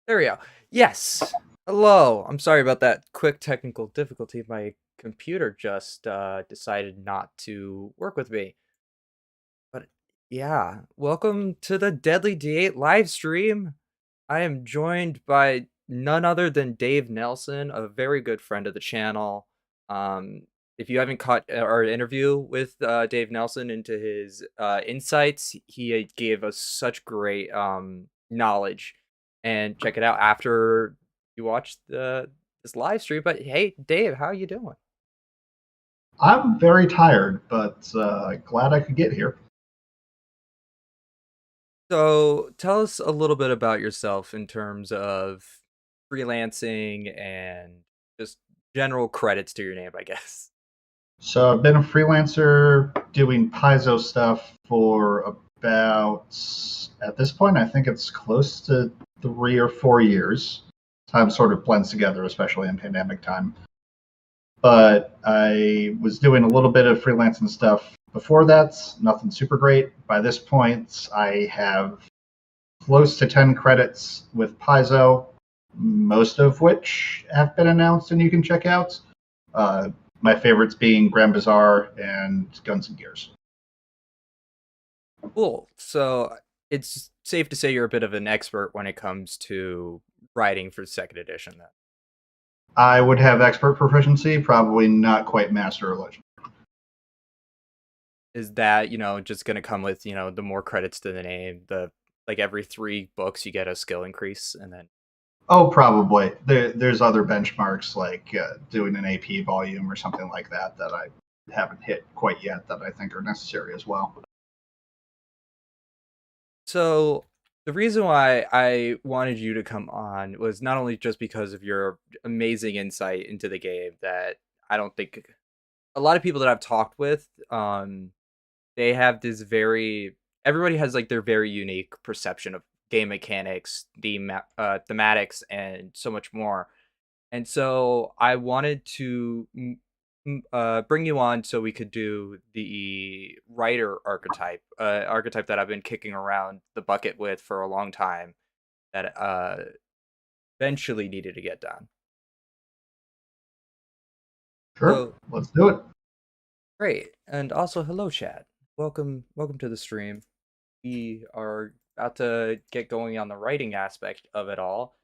There we go. Yes. Hello. I'm sorry about that quick technical difficulty. My computer just decided not to work with me. But yeah, welcome to the Deadly D8 live stream. I am joined by none other than Dave Nelson, a very good friend of the channel. If you haven't caught our interview with Dave Nelson into his insights, he gave us such great knowledge. And check it out after you watch this live stream. But hey, Dave, how you doing? I'm very tired, but glad I could get here. So tell us a little bit about yourself in terms of freelancing and just general credits to your name, I guess. So I've been a freelancer doing Paizo stuff for about, at this point, I think it's close to 3 or 4 years. Time sort of blends together, especially in pandemic time. But I was doing a little bit of freelancing stuff before that, nothing super great. By this point, I have close to 10 credits with Paizo, most of which have been announced and you can check out. Uh, my favorites being Grand Bazaar and Guns and Gears. Cool. So it's safe to say you're a bit of an expert when it comes to writing for second edition then. I would have expert proficiency, probably not quite master or legend. Is that, just gonna come with, the more credits to the name, the like every 3 books you get a skill increase and then Oh, probably. There's other benchmarks like doing an AP volume or something like that that I haven't hit quite yet that I think are necessary as well. so the reason why I wanted you to come on was not only just because of your amazing insight into the game that I don't think a lot of people that I've talked with, they have this very everybody has like their very unique perception of game mechanics, thematics, and so much more. And so I wanted to bring you on so we could do the writer archetype that I've been kicking around the bucket with for a long time that eventually needed to get done. Sure, So let's do it. great. And also hello chat. Welcome to the stream. We are about to get going on the writing aspect of it all.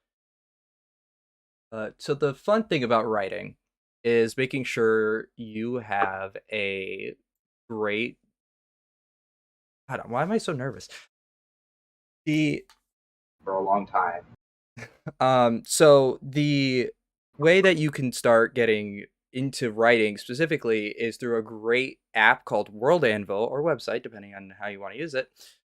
So the fun thing about writing is making sure you have a great. God, why am I so nervous? The For a long time. So the way that you can start getting into writing specifically is through a great app called World Anvil or website, depending on how you want to use it.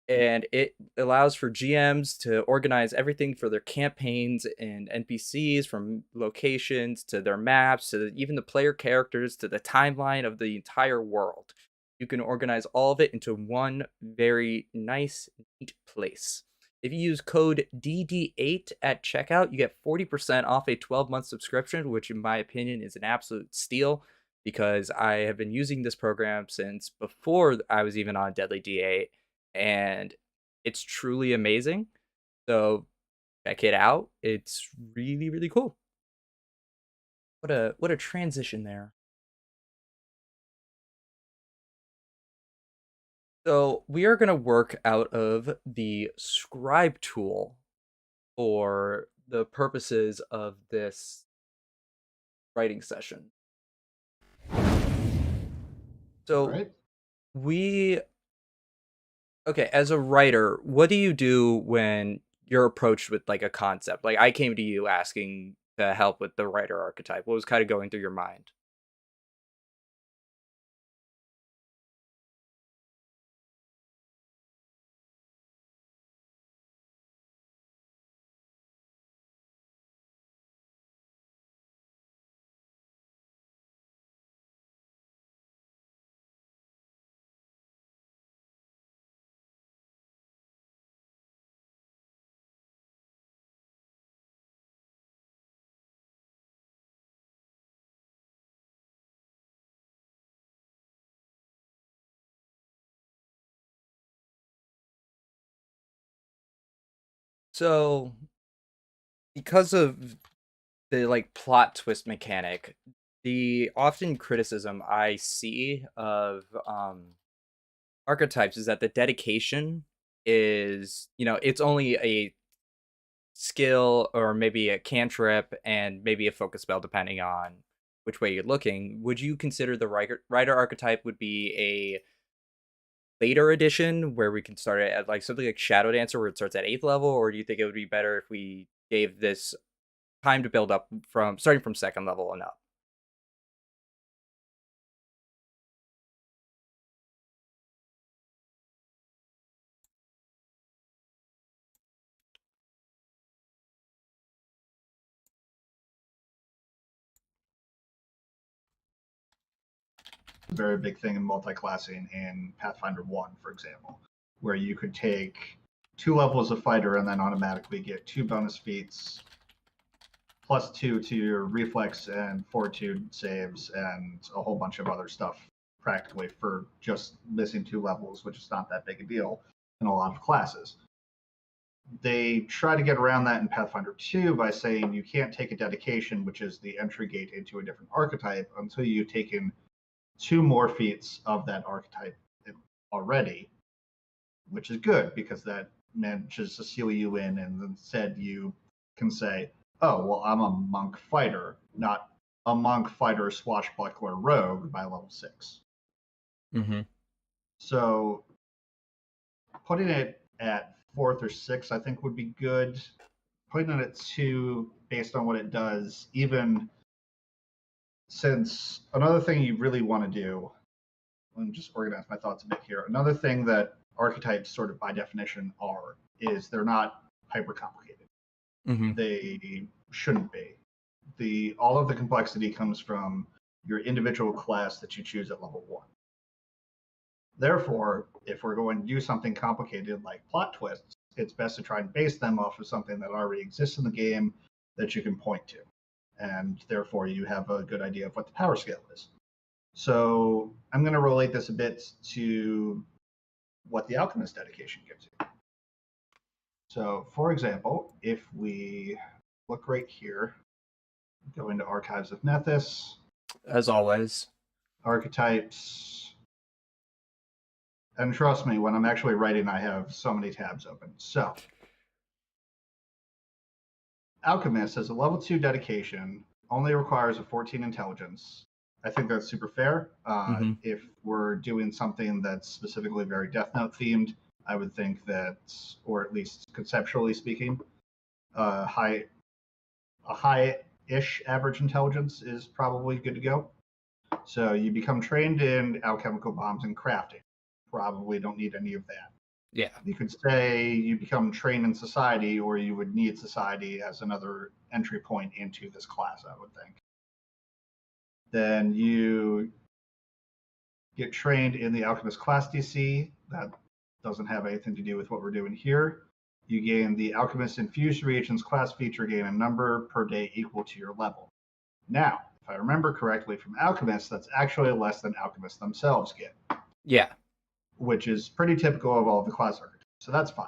And it allows for GMs to organize everything for their campaigns and NPCs, from locations to their maps to even the player characters to the timeline of the entire world. You can organize all of it into one very nice, neat place. If you use code dd8 at checkout, you get 40% off a 12-month subscription, which in my opinion is an absolute steal because I have been using this program since before I was even on Deadly D8, and it's truly amazing. So check it out. It's really, really cool. What a transition there. So we are gonna work out of the scribe tool for the purposes of this writing session. All So right. we okay, as a writer, what do you do when you're approached with like a concept? Like I came to you asking to help with the writer archetype. What was kind of going through your mind? So because of the like plot twist mechanic, the often criticism I see of archetypes is that the dedication is, it's only a skill or maybe a cantrip and maybe a focus spell depending on which way you're looking. Would you consider the writer archetype would be a later edition where we can start it at like something like Shadow Dancer where it starts at 8th level, or do you think it would be better if we gave this time to build up from starting from 2nd level and up? A very big thing in multi-classing in Pathfinder 1, for example, where you could take 2 levels of fighter and then automatically get 2 bonus feats +2 to your reflex and fortitude saves and a whole bunch of other stuff practically for just missing 2 levels, which is not that big a deal in a lot of classes. They try to get around that in Pathfinder 2 by saying you can't take a dedication, which is the entry gate into a different archetype, until you've taken 2 more feats of that archetype already, which is good because that manages to seal you in, and instead you can say, oh, well, I'm a monk fighter, not a monk fighter swashbuckler rogue by level 6. Mm-hmm. So putting it at 4th or 6th, I think would be good. Putting it at 2, based on what it does, even since another thing you really want to do, let me just organize my thoughts a bit here. Another thing that archetypes, sort of by definition, is they're not hyper complicated. Mm-hmm. They shouldn't be. All of the complexity comes from your individual class that you choose at level 1. Therefore, if we're going to do something complicated like plot twists, it's best to try and base them off of something that already exists in the game that you can point to. And therefore, you have a good idea of what the power scale is. So I'm going to relate this a bit to what the Alchemist dedication gives you. So, for example, if we look right here, go into Archives of Nethys, As always. Archetypes, and trust me, when I'm actually writing, I have so many tabs open. So, Alchemist has a level 2 dedication, only requires a 14 intelligence. I think that's super fair. Mm-hmm. If we're doing something that's specifically very Death Note themed, I would think that, or at least conceptually speaking, a high-ish average intelligence is probably good to go. So you become trained in alchemical bombs and crafting. Probably don't need any of that. Yeah. You could say you become trained in society, or you would need society as another entry point into this class, I would think. Then you get trained in the Alchemist class DC. That doesn't have anything to do with what we're doing here. You gain the Alchemist Infused Reagents class feature, gain a number per day equal to your level. Now, if I remember correctly from Alchemists, that's actually less than Alchemists themselves get. Yeah. Which is pretty typical of all of the class archetypes. So that's fine.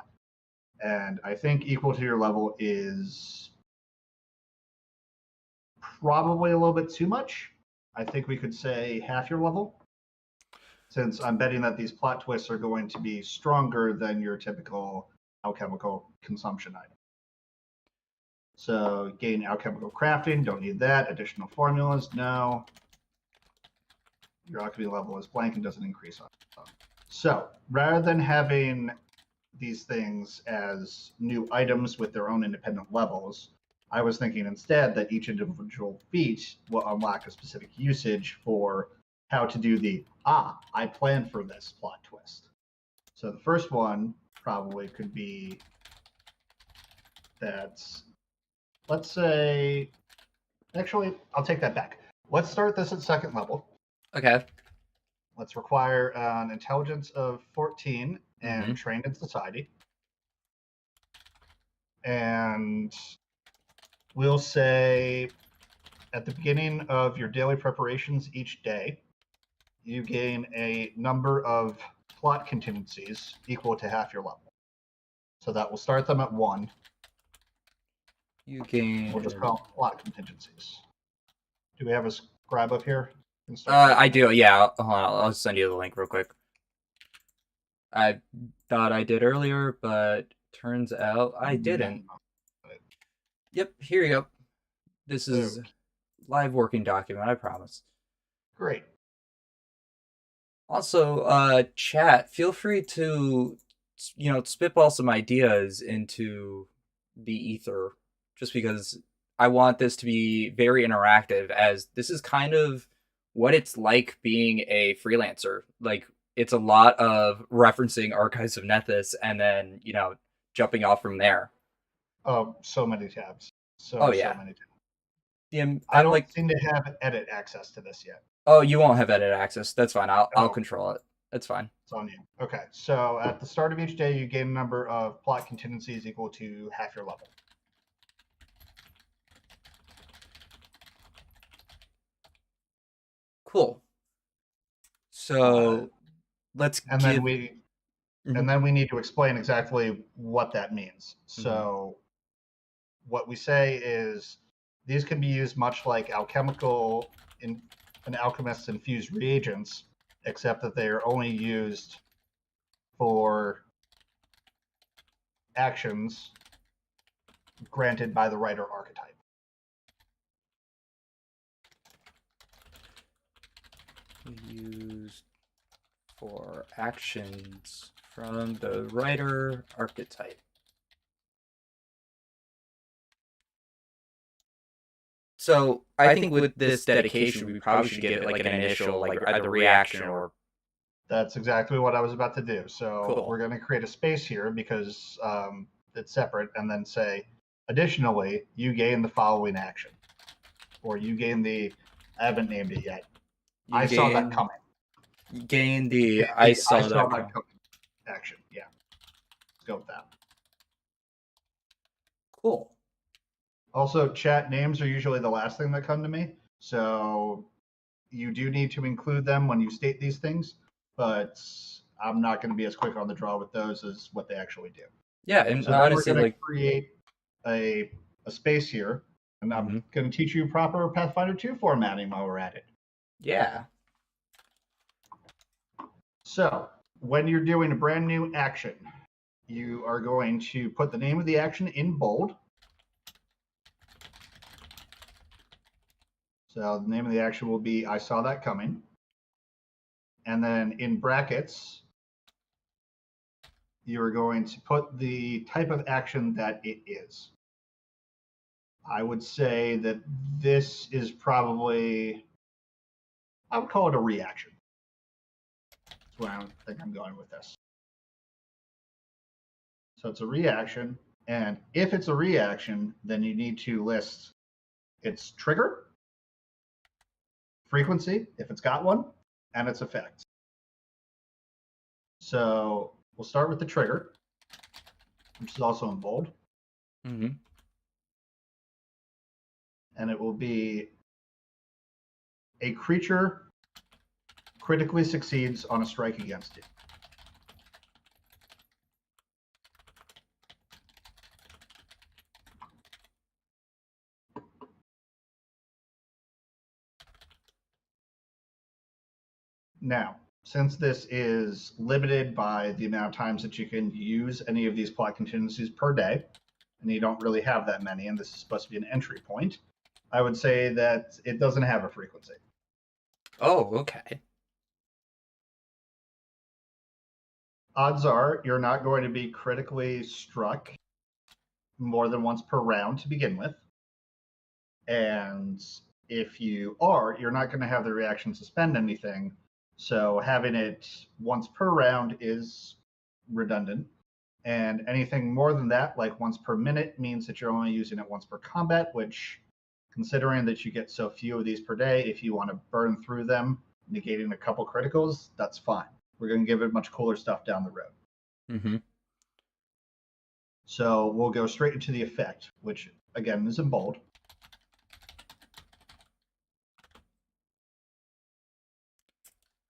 And I think equal to your level is probably a little bit too much. I think we could say half your level, since I'm betting that these plot twists are going to be stronger than your typical alchemical consumption item. So gain alchemical crafting, don't need that. Additional formulas, no. Your alchemy level is blank and doesn't increase on its own. So rather than having these things as new items with their own independent levels, I was thinking instead that each individual feat will unlock a specific usage for how to do I planned for this plot twist. So the first one probably could be that, let's say, actually, I'll take that back. Let's start this at 2nd level. Okay. Let's require an intelligence of 14 and Mm-hmm. trained in society. And we'll say at the beginning of your daily preparations each day, you gain a number of plot contingencies equal to half your level. So that will start them at 1. You gain. We'll just call them plot contingencies. Do we have a scribe up here? I do. Yeah. Hold on, I'll send you the link real quick. I thought I did earlier, but turns out I didn't. Yep. Here you go. This is live working document. I promise. Great. Also, chat. Feel free to, spitball some ideas into the ether, just because I want this to be very interactive, as this is kind of what it's like being a freelancer. Like, it's a lot of referencing Archives of Nethys and then, jumping off from there. Oh, so many tabs. So many tabs. I don't seem to have edit access to this yet. Oh, you won't have edit access. That's fine. I'll control it. That's fine. It's on you. Okay. So at the start of each day, you gain a number of plot contingencies equal to half your level. Cool. So let's and then we need to explain exactly what that means. So what we say is these can be used much like an alchemist's infused reagents, except that they are only used for actions granted by the writer archetype. Used for actions from the writer archetype. So I think with this dedication, we probably should give it like an initial, like either reaction or. That's exactly what I was about to do. So We're going to create a space here because it's separate, and then say, additionally, you gain the following action, or you gain the. I haven't named it yet. I saw that coming. You gain the I saw that coming action. Yeah. Let's go with that. Cool. Also, chat names are usually the last thing that come to me. So you do need to include them when you state these things, but I'm not going to be as quick on the draw with those as what they actually do. Yeah, and so honestly, we're going to create a space here, and I'm going to teach you proper Pathfinder 2 formatting while we're at it. Yeah. So when you're doing a brand new action, you are going to put the name of the action in bold. So the name of the action will be I saw that coming. And then in brackets, you're going to put the type of action that it is. I would say that this is probably, I would call it a reaction. That's where I think I'm going with this. So it's a reaction. And if it's a reaction, then you need to list its trigger, frequency, if it's got one, and its effect. So we'll start with the trigger, which is also in bold. And it will be a creature critically succeeds on a strike against it. Now, since this is limited by the amount of times that you can use any of these plot contingencies per day, and you don't really have that many, and this is supposed to be an entry point, I would say that it doesn't have a frequency. Oh, okay. Odds are you're not going to be critically struck more than once per round to begin with. And if you are, you're not going to have the reaction suspend anything. So having it once per round is redundant. And anything more than that, like once per minute, means that you're only using it once per combat, which, considering that you get so few of these per day, if you want to burn through them, negating a couple criticals, that's fine. We're going to give it much cooler stuff down the road. So we'll go straight into the effect, which, again, is in bold.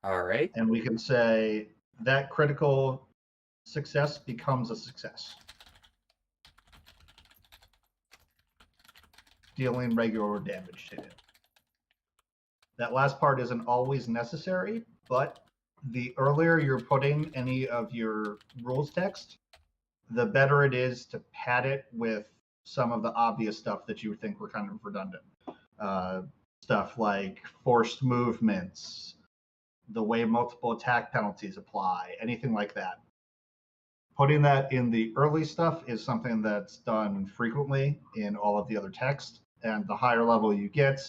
All right. And we can say that critical success becomes a success. dealing regular damage to you. That last part isn't always necessary, but the earlier you're putting any of your rules text, the better it is to pad it with some of the obvious stuff that you would think were kind of redundant. Stuff like forced movements, the way multiple attack penalties apply, anything like that. Putting that in the early stuff is something that's done frequently in all of the other text, and the higher level you get,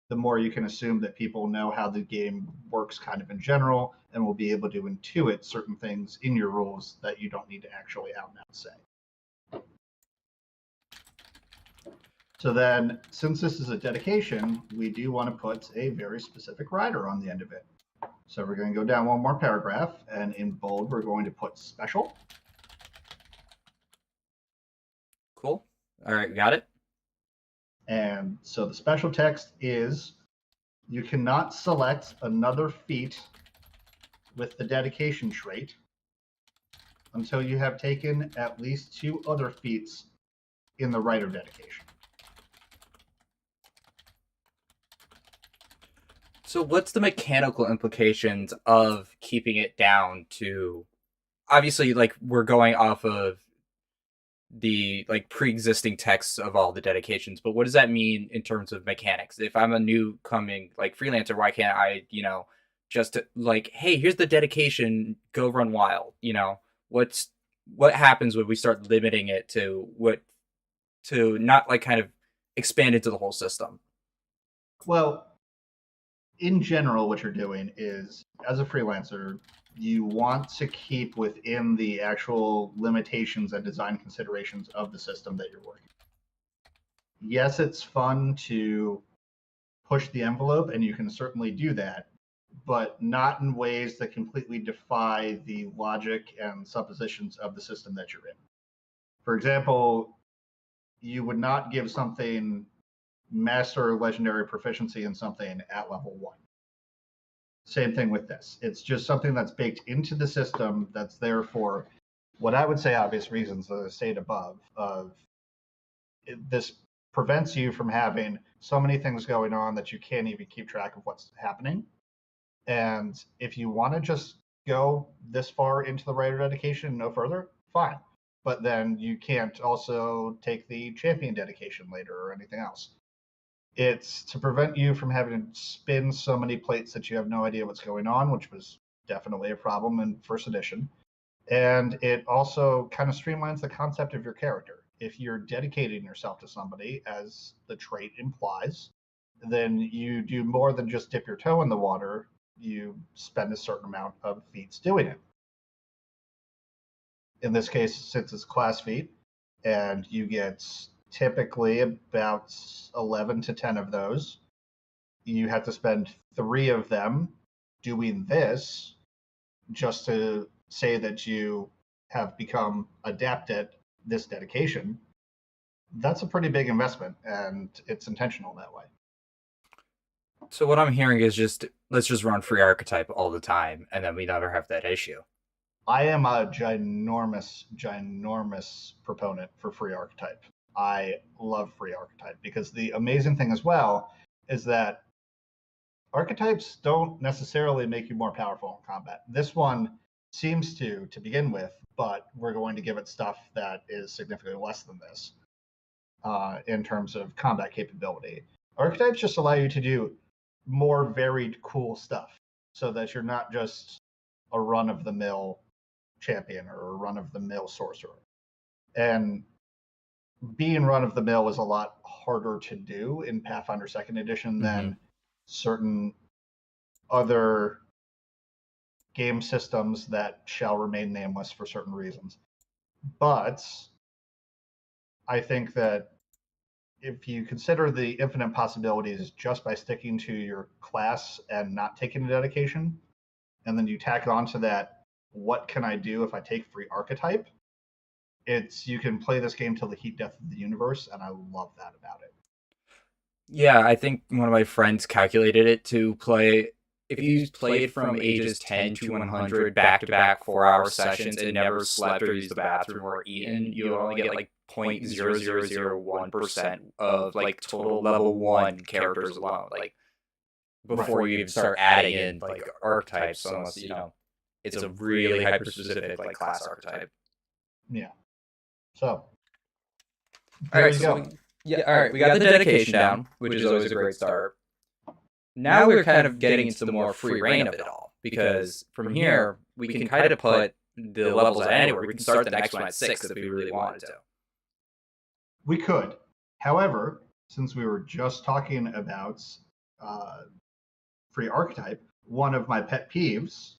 the more you can assume that people know how the game works kind of in general and will be able to intuit certain things in your rules that you don't need to actually out and out say. So then, since this is a dedication, we do want to put a very specific rider on the end of it. So we're going to go down one more paragraph, and in bold, we're going to put special. Cool. All right, got it. And so the special text is, you cannot select another feat with the dedication trait until you have taken at least 2 other feats in the rider dedication. So what's the mechanical implications of keeping it down to, obviously, like, we're going off of the like pre-existing texts of all the dedications, but what does that mean in terms of mechanics? If I'm a new coming like freelancer, why can't I, just like, hey, here's the dedication, go run wild? What happens when we start limiting it to not like kind of expand into the whole system? Well, in general, what you're doing is, as a freelancer, you want to keep within the actual limitations and design considerations of the system that you're working. Yes, it's fun to push the envelope, and you can certainly do that, but not in ways that completely defy the logic and suppositions of the system that you're in. For example, you would not give something master or legendary proficiency in something at level 1. Same thing with this. It's just something that's baked into the system that's there for what I would say obvious reasons that I stated above. This prevents you from having so many things going on that you can't even keep track of what's happening. And if you want to just go this far into the writer dedication, no further, fine. But then you can't also take the champion dedication later or anything else. It's to prevent you from having to spin so many plates that you have no idea what's going on, which was definitely a problem in first edition. And it also kind of streamlines the concept of your character. If you're dedicating yourself to somebody, as the trait implies, then you do more than just dip your toe in the water. You spend a certain amount of feats doing it. In this case, since it's class feat, and you get typically about 11 to 10 of those, you have to spend 3 of them doing this just to say that you have become adept at this dedication. That's a pretty big investment, and it's intentional that way. So what I'm hearing is just, let's just run free archetype all the time, and then we never have that issue. I am a ginormous proponent for free archetype. I love free archetype because the amazing thing as well is that archetypes don't necessarily make you more powerful in combat. This one seems to begin with, but we're going to give it stuff that is significantly less than this in terms of combat capability. Archetypes just allow you to do more varied, cool stuff so that you're not just a run-of-the-mill champion or a run-of-the-mill sorcerer. And being run-of-the-mill is a lot harder to do in Pathfinder 2nd Edition than certain other game systems that shall remain nameless for certain reasons. But I think that if you consider the infinite possibilities just by sticking to your class and not taking a dedication, and then you tack onto that, what can I do if I take free archetype? You can play this game till the heat death of the universe, and I love that about it. Yeah, I think one of my friends calculated it to play if you played from ages 10 to 100 back-to-back 4-hour sessions and never slept or used the bathroom or eaten, you only get like 0.0001% of like total level 1 characters alone. Like before you even start adding in like archetypes, unless it's a really hyper-specific like class archetype. Yeah. So all right, so all right, we got the dedication down, which is always a great start. Now we're kind of getting into the more free reign of it all, because from here we can kind of put the levels at anywhere. We can start the next one at 6 if we really wanted to. We could. However, since we were just talking about free archetype, one of my pet peeves,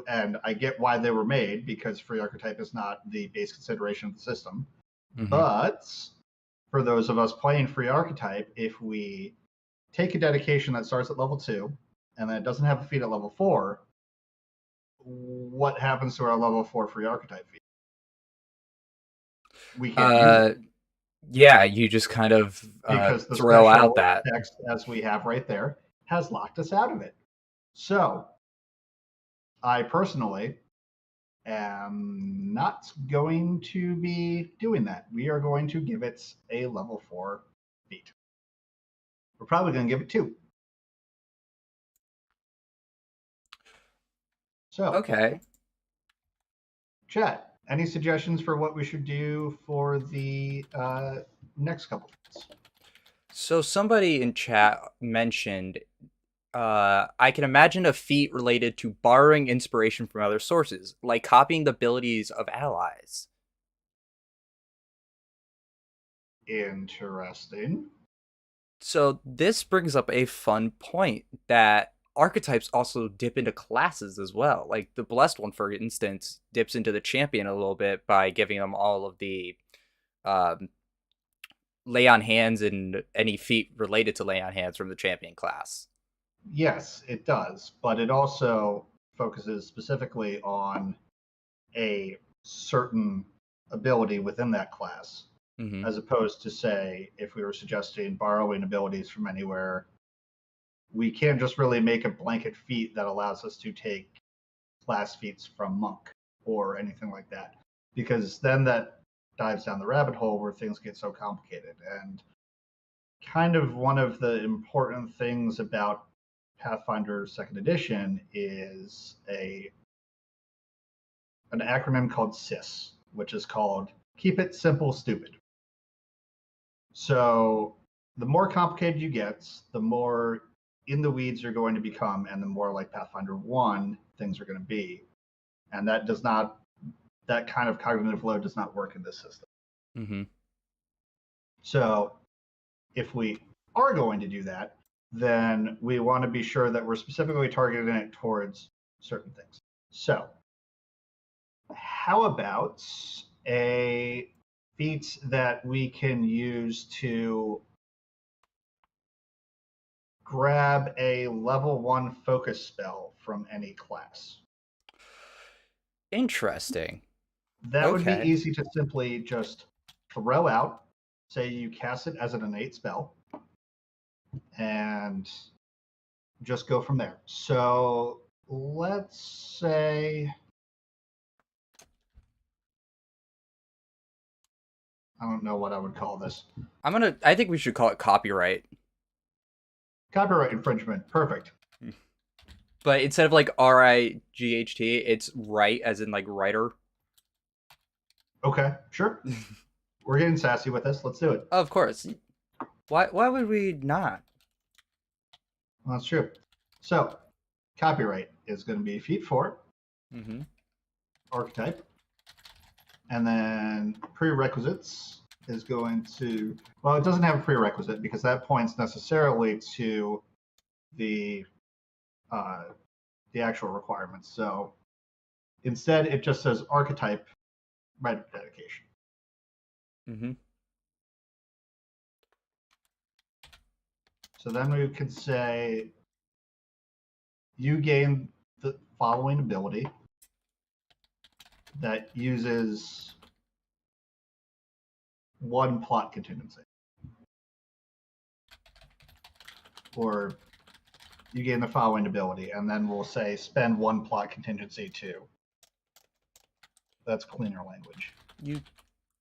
and I get why they were made, because free archetype is not the base consideration of the system, but for those of us playing free archetype, if we take a dedication that starts at level 2 and then it doesn't have a feat at level 4, what happens to our level 4 free archetype feat? We can't use it. Yeah, you just kind of because the throw out that text, as we have right there, has locked us out of it. So I personally am not going to be doing that. We are going to give it a level 4 feat. We're probably going to give it 2. So, okay. Chat, any suggestions for what we should do for the next couple of minutes? So somebody in chat mentioned, I can imagine a feat related to borrowing inspiration from other sources, like copying the abilities of allies. Interesting. So this brings up a fun point that archetypes also dip into classes as well. Like the Blessed one, for instance, dips into the champion a little bit by giving them all of the lay on hands and any feat related to lay on hands from the champion class. Yes, it does, but it also focuses specifically on a certain ability within that class, as opposed to, say, if we were suggesting borrowing abilities from anywhere, we can't just really make a blanket feat that allows us to take class feats from Monk or anything like that, because then that dives down the rabbit hole where things get so complicated. And kind of one of the important things about Pathfinder 2nd Edition is an acronym called SIS, which is called Keep It Simple, Stupid. So the more complicated you get, the more in the weeds you're going to become, and the more like Pathfinder 1 things are going to be. And that kind of cognitive load does not work in this system. So if we are going to do that, then we want to be sure that we're specifically targeting it towards certain things. So how about a feat that we can use to grab a level 1 focus spell from any class? Interesting. That would be easy to simply just throw out. Say you cast it as an innate spell, and just go from there. So let's say, I don't know what I would call this. I think we should call it copyright. Copyright infringement. Perfect. But instead of like RIGHT, it's right as in like writer. Okay, sure. We're getting sassy with this. Let's do it. Of course. Why would we not? Well, that's true. So, copyright is going to be feat 4. Archetype. And then prerequisites is going to, well, it doesn't have a prerequisite because that points necessarily to the actual requirements. So instead, it just says archetype, rite of dedication. So then we could say you gain the following ability that uses 1 plot contingency. Or you gain the following ability, and then we'll say spend 1 plot contingency 2. That's cleaner language.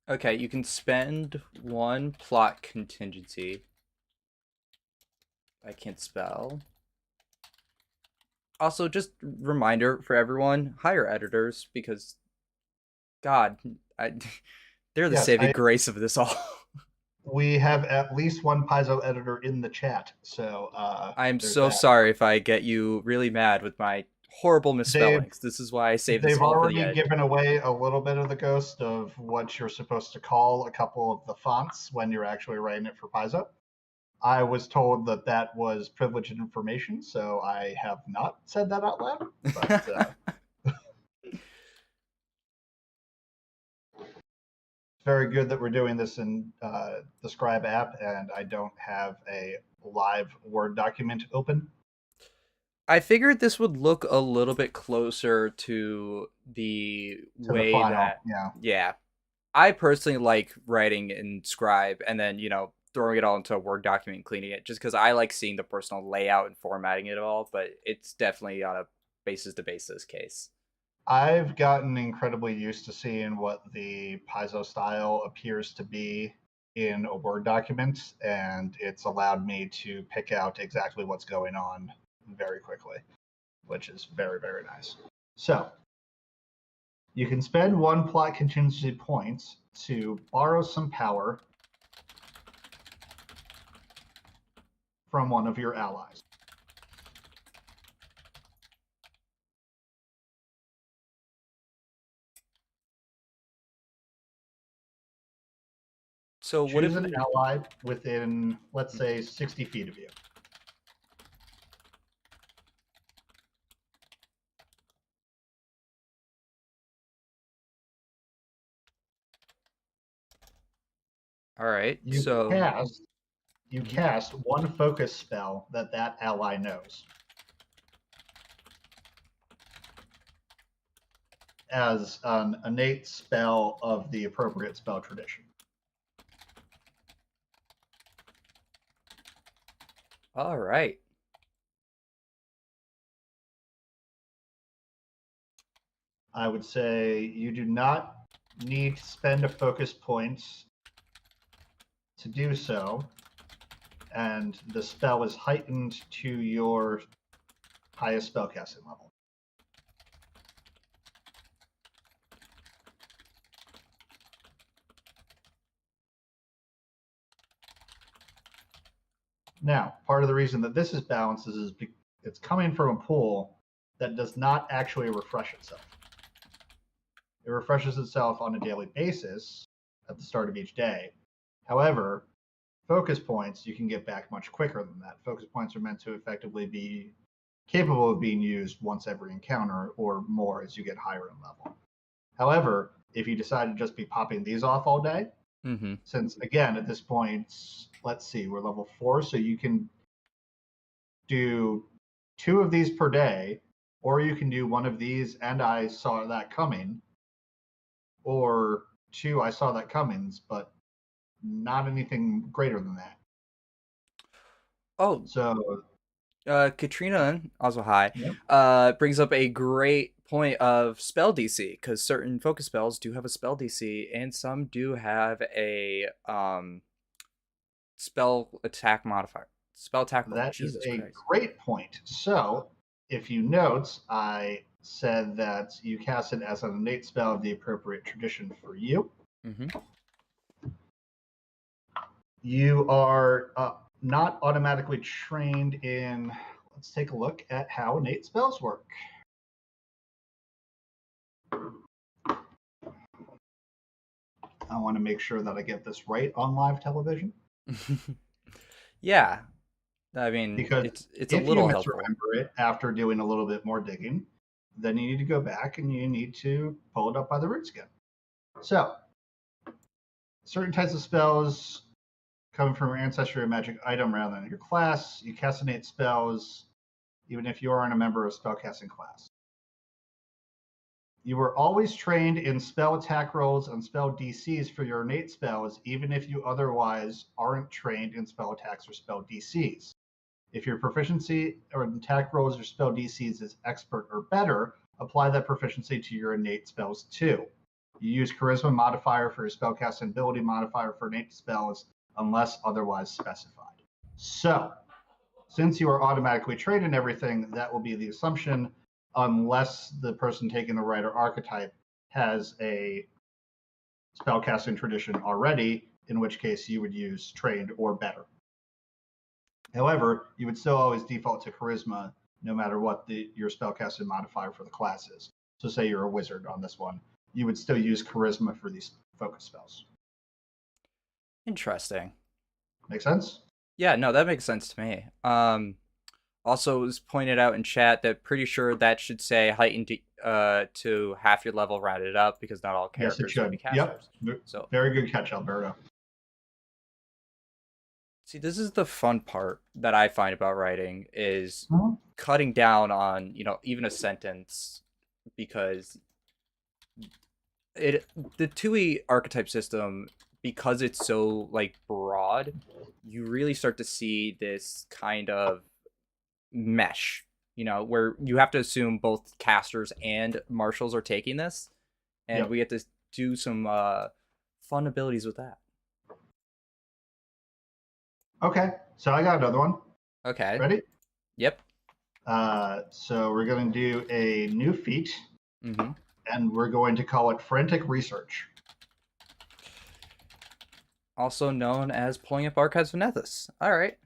Okay, you can spend 1 plot contingency. I can't spell. Also, just reminder for everyone, hire editors because God, they're the Yes, saving grace of this all. we have at least one Paizo editor in the chat, so I'm there's so that. sorry if I get you really mad with my horrible misspellings. This is why I save this They've all for the already end. given away a little bit of the ghost of what you're supposed to call a couple of the fonts when you're actually writing it for Paizo. I was told that that was privileged information, so I have not said that out loud. But it's very good that we're doing this in the Scribe app, and I don't have a live Word document open. I figured this would look a little bit closer to the To the way file, that, yeah. yeah. I personally like writing in Scribe and then, throwing it all into a Word document and cleaning it just because I like seeing the personal layout and formatting it all, but it's definitely on a basis to basis case. I've gotten incredibly used to seeing what the Paizo style appears to be in a Word document, and it's allowed me to pick out exactly what's going on very quickly, which is very, very nice. So you can spend 1 plot contingency points to borrow some power from one of your allies. So what Choose if an we... ally within, let's say, 60 feet of you. All right, You so... cast you Mhm. cast 1 focus spell that ally knows as an innate spell of the appropriate spell tradition. All right. I would say you do not need to spend a focus point to do so, and the spell is heightened to your highest spellcasting level. Now, part of the reason that this is balanced is it's coming from a pool that does not actually refresh itself. It refreshes itself on a daily basis at the start of each day. However, focus points you can get back much quicker than that. Focus points are meant to effectively be capable of being used once every encounter or more as you get higher in level. However, if you decide to just be popping these off all day, Mm-hmm. since again at this point, let's see, we're level 4, so you can do 2 of these per day, or you can do 1 of these and I saw that coming, or 2 I saw that coming, but not anything greater than that. Oh, So Katrina, also hi, yep. brings up a great point of spell DC because certain focus spells do have a spell DC and some do have a spell attack modifier. Spell attack roll. That is Jesus a Christ. great point. So, if you note, I said that you cast it as an innate spell of the appropriate tradition for you. Mm-hmm. You are not automatically trained in. Let's take a look at how innate spells work. I want to make sure that I get this right on live television. Yeah, I mean Because it's a if you little helpful. misremember it after doing a little bit more digging, then you need to go back and you need to pull it up by the roots again. So, certain types of spells coming from your ancestry or magic item rather than your class. You cast innate spells even if you aren't a member of spellcasting class. You were always trained in spell attack rolls and spell DCs for your innate spells, even if you otherwise aren't trained in spell attacks or spell DCs. If your proficiency or attack rolls or spell DCs is expert or better, apply that proficiency to your innate spells too. You use charisma modifier for your spellcasting ability modifier for innate spells unless otherwise specified. So, since you are automatically trained in everything, that will be the assumption, unless the person taking the writer archetype has a spellcasting tradition already, in which case you would use trained or better. However, you would still always default to charisma no matter what your spellcasting modifier for the class is. So say you're a wizard on this one, you would still use charisma for these focus spells. Interesting. Make sense? Yeah, no, that makes sense to me. Also, it was pointed out in chat that pretty sure that should say heightened to half your level rounded up because not all characters yes, it should. be casters. Yep. So very good catch, Alberto. see, this is the fun part that I find about writing is Mhm. cutting down on, even a sentence, because the TUI archetype system, because it's so like broad, you really start to see this kind of mesh, where you have to assume both casters and marshals are taking this, and Yep. we have to do some fun abilities with that. Okay, so I got another one. Okay. Ready? Yep. So we're going to do a new feat, and we're going to call it Frantic Research. Also known as pulling up archives of Nethys. All right.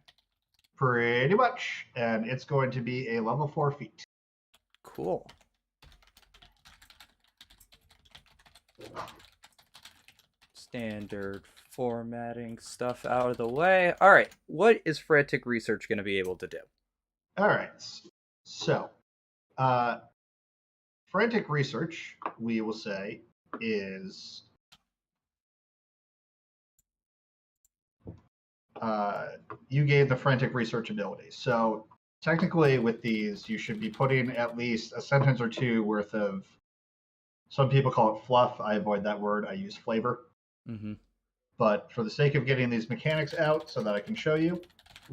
Pretty much, and it's going to be a level 4 feat. Cool. Standard formatting stuff out of the way. All right. What is Frantic Research going to be able to do? All right. So, Frantic Research, we will say, is you gave the Frantic Research ability. So, technically, with these, you should be putting at least a sentence or two worth of. Some people call it fluff. I avoid that word. I use flavor. But for the sake of getting these mechanics out so that I can show you,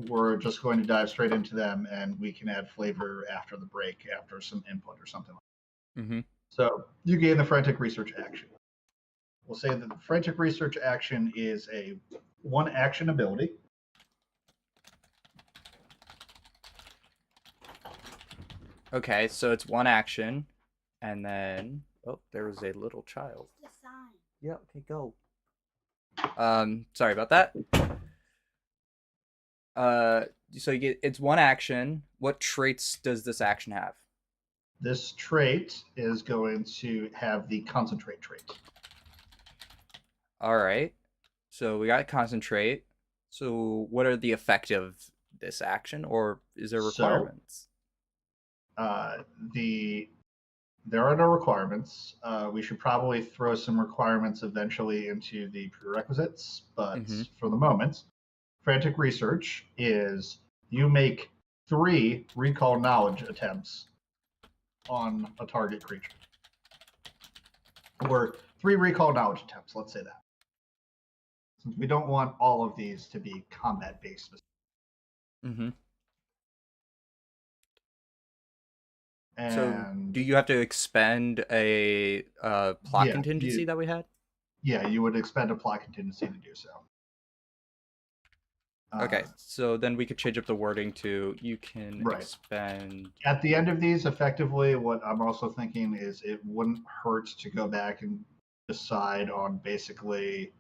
we're just going to dive straight into them, and we can add flavor after the break, after some input or something like that. So you gain the Frantic Research action. We'll say that the Frantic Research action is a one action ability. Okay, so it's one action, and then there was a little child. Yeah. Okay, go. Sorry about that. So it's one action. What traits does this action have? This trait is going to have the concentrate trait. All right. So we got concentrate. So what are the effect of this action, or is there requirements? There are no requirements. We should probably throw some requirements eventually into the prerequisites, but for the moment, Frantic Research is you make 3 recall knowledge attempts on a target creature. Or 3 recall knowledge attempts, let's say that. Since we don't want all of these to be combat-based. And so do you have to expend a plot contingency that we had? Yeah, you would expend a plot contingency to do so. Okay, so then we could change up the wording to you can expend. At the end of these, effectively, what I'm also thinking is it wouldn't hurt to go back and decide on basically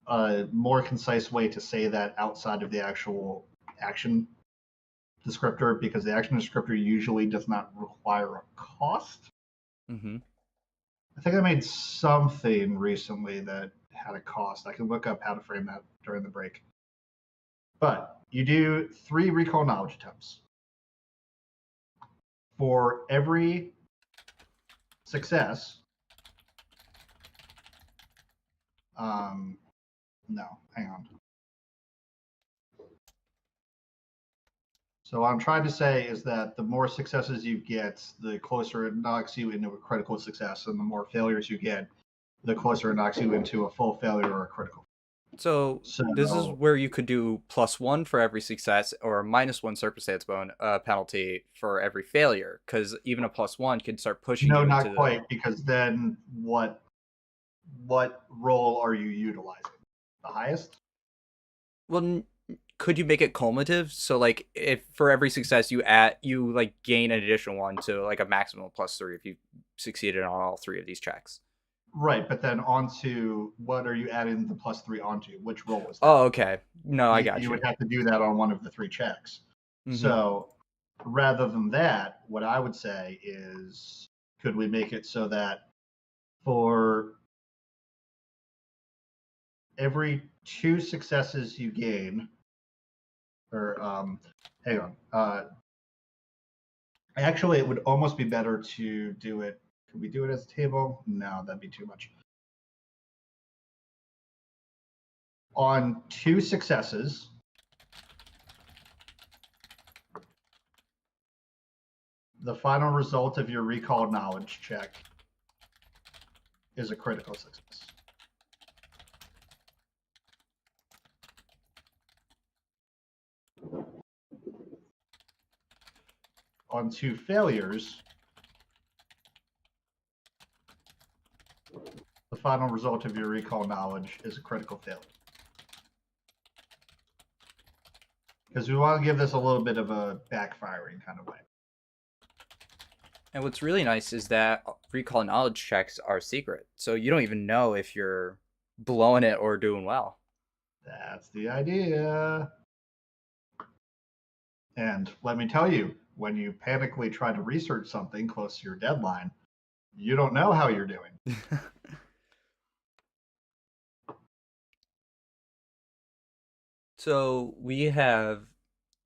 a more concise way to say that outside of the actual action descriptor, because the action descriptor usually does not require a cost. I think I made something recently that had a cost. I can look up how to frame that during the break. But you do 3 recall knowledge attempts. For every success, no, hang on. So what I'm trying to say is that the more successes you get, the closer it knocks you into a critical success, and the more failures you get, the closer it knocks you into a full failure or a critical. So this is So where you could do +1 for every success or -1 circumstance penalty for every failure, because even a +1 can start pushing no, you into not the. quite, because then what role are you utilizing? The highest? Well, could you make it cumulative? So like if for every success you like gain an additional one to like a maximum of +3 if you succeeded on all three of these checks. Right, but then onto what are you adding the +3 onto? Which role is that? Oh, okay. No, I got You would you. have to do that on one of the three checks. Mm-hmm. So rather than that, what I would say is, could we make it so that for every 2 successes you gain, or hang on, actually, it would almost be better to do it. Could we do it as a table? No, that'd be too much. On 2 successes, the final result of your recall knowledge check is a critical success. On 2 failures, the final result of your recall knowledge is a critical failure. Because we want to give this a little bit of a backfiring kind of way. And what's really nice is that recall knowledge checks are secret, so you don't even know if you're blowing it or doing well. That's the idea. And let me tell you, when you panically try to research something close to your deadline, you don't know how you're doing. So we have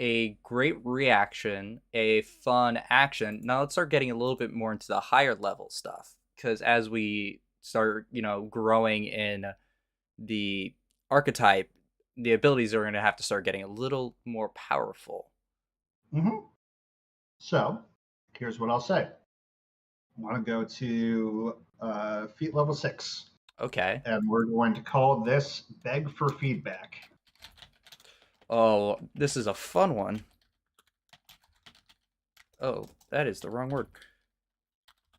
a great reaction, a fun action. Now let's start getting a little bit more into the higher level stuff, because as we start, growing in the archetype, the abilities are going to have to start getting a little more powerful. Mm-hmm. So here's what I'll say. I want to go to feat level 6. Okay. And we're going to call this Beg for Feedback. Oh, this is a fun one. Oh, that is the wrong word.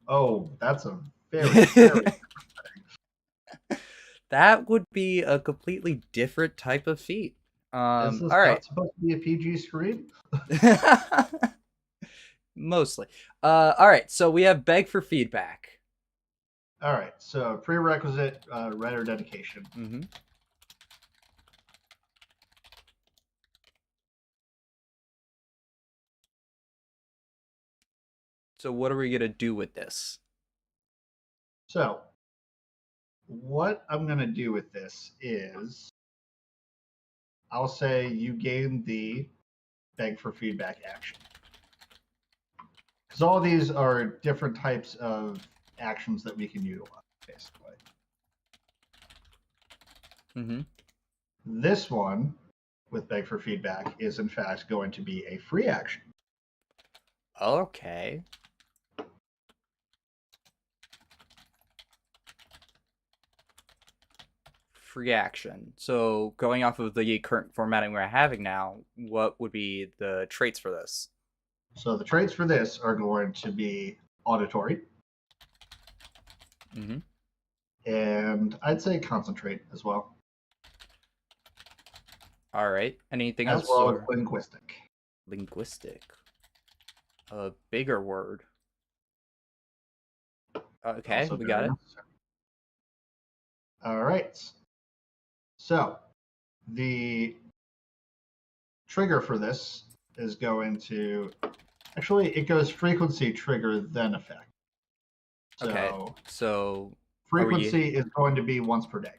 Oh, that's a very, very That would be a completely different type of feat. Is this All right. not supposed to be a PG screen? Mostly. All right. So we have beg for feedback. All right. So prerequisite writer dedication. Mm-hmm. So what are we gonna do with this? So what I'm going to do with this is I'll say you gain the beg for feedback action. Because all these are different types of actions that we can utilize, basically. Mm-hmm. This one with beg for feedback is in fact going to be a free action. Okay. Free action. So going off of the current formatting we're having now, what would be the traits for this? So the traits for this are going to be auditory. Mm-hmm. And I'd say concentrate as well. All right. Anything As else well as or linguistic. linguistic? A bigger word. Okay, Also we very got it. necessary. All right. So the trigger for this is going to actually it goes frequency trigger then effect. So Okay. So are we frequency is going to be once per day.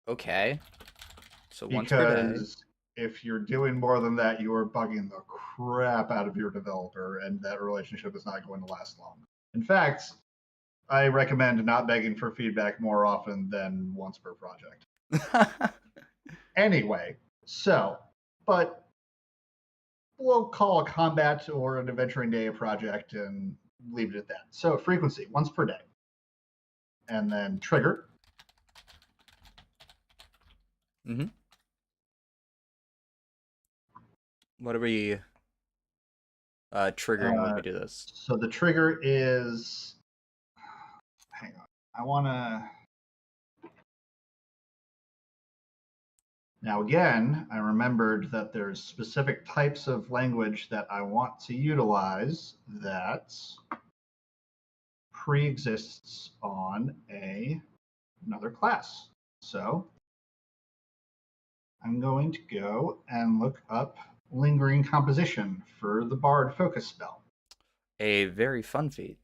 okay? So once per day. Because if you're doing more than that, you are bugging the crap out of your developer, and that relationship is not going to last long. In fact, I recommend not begging for feedback more often than once per project. Anyway, but we'll call a combat or an adventuring day a project and leave it at that. So frequency, once per day. And then trigger. Mm-hmm. What are we triggering when we do this? So the trigger is. Hang on. I want to. Now, again, I remembered that there's specific types of language that I want to utilize that pre-exists on another class. So I'm going to go and look up Lingering Composition for the Bard Focus spell. A very fun feat.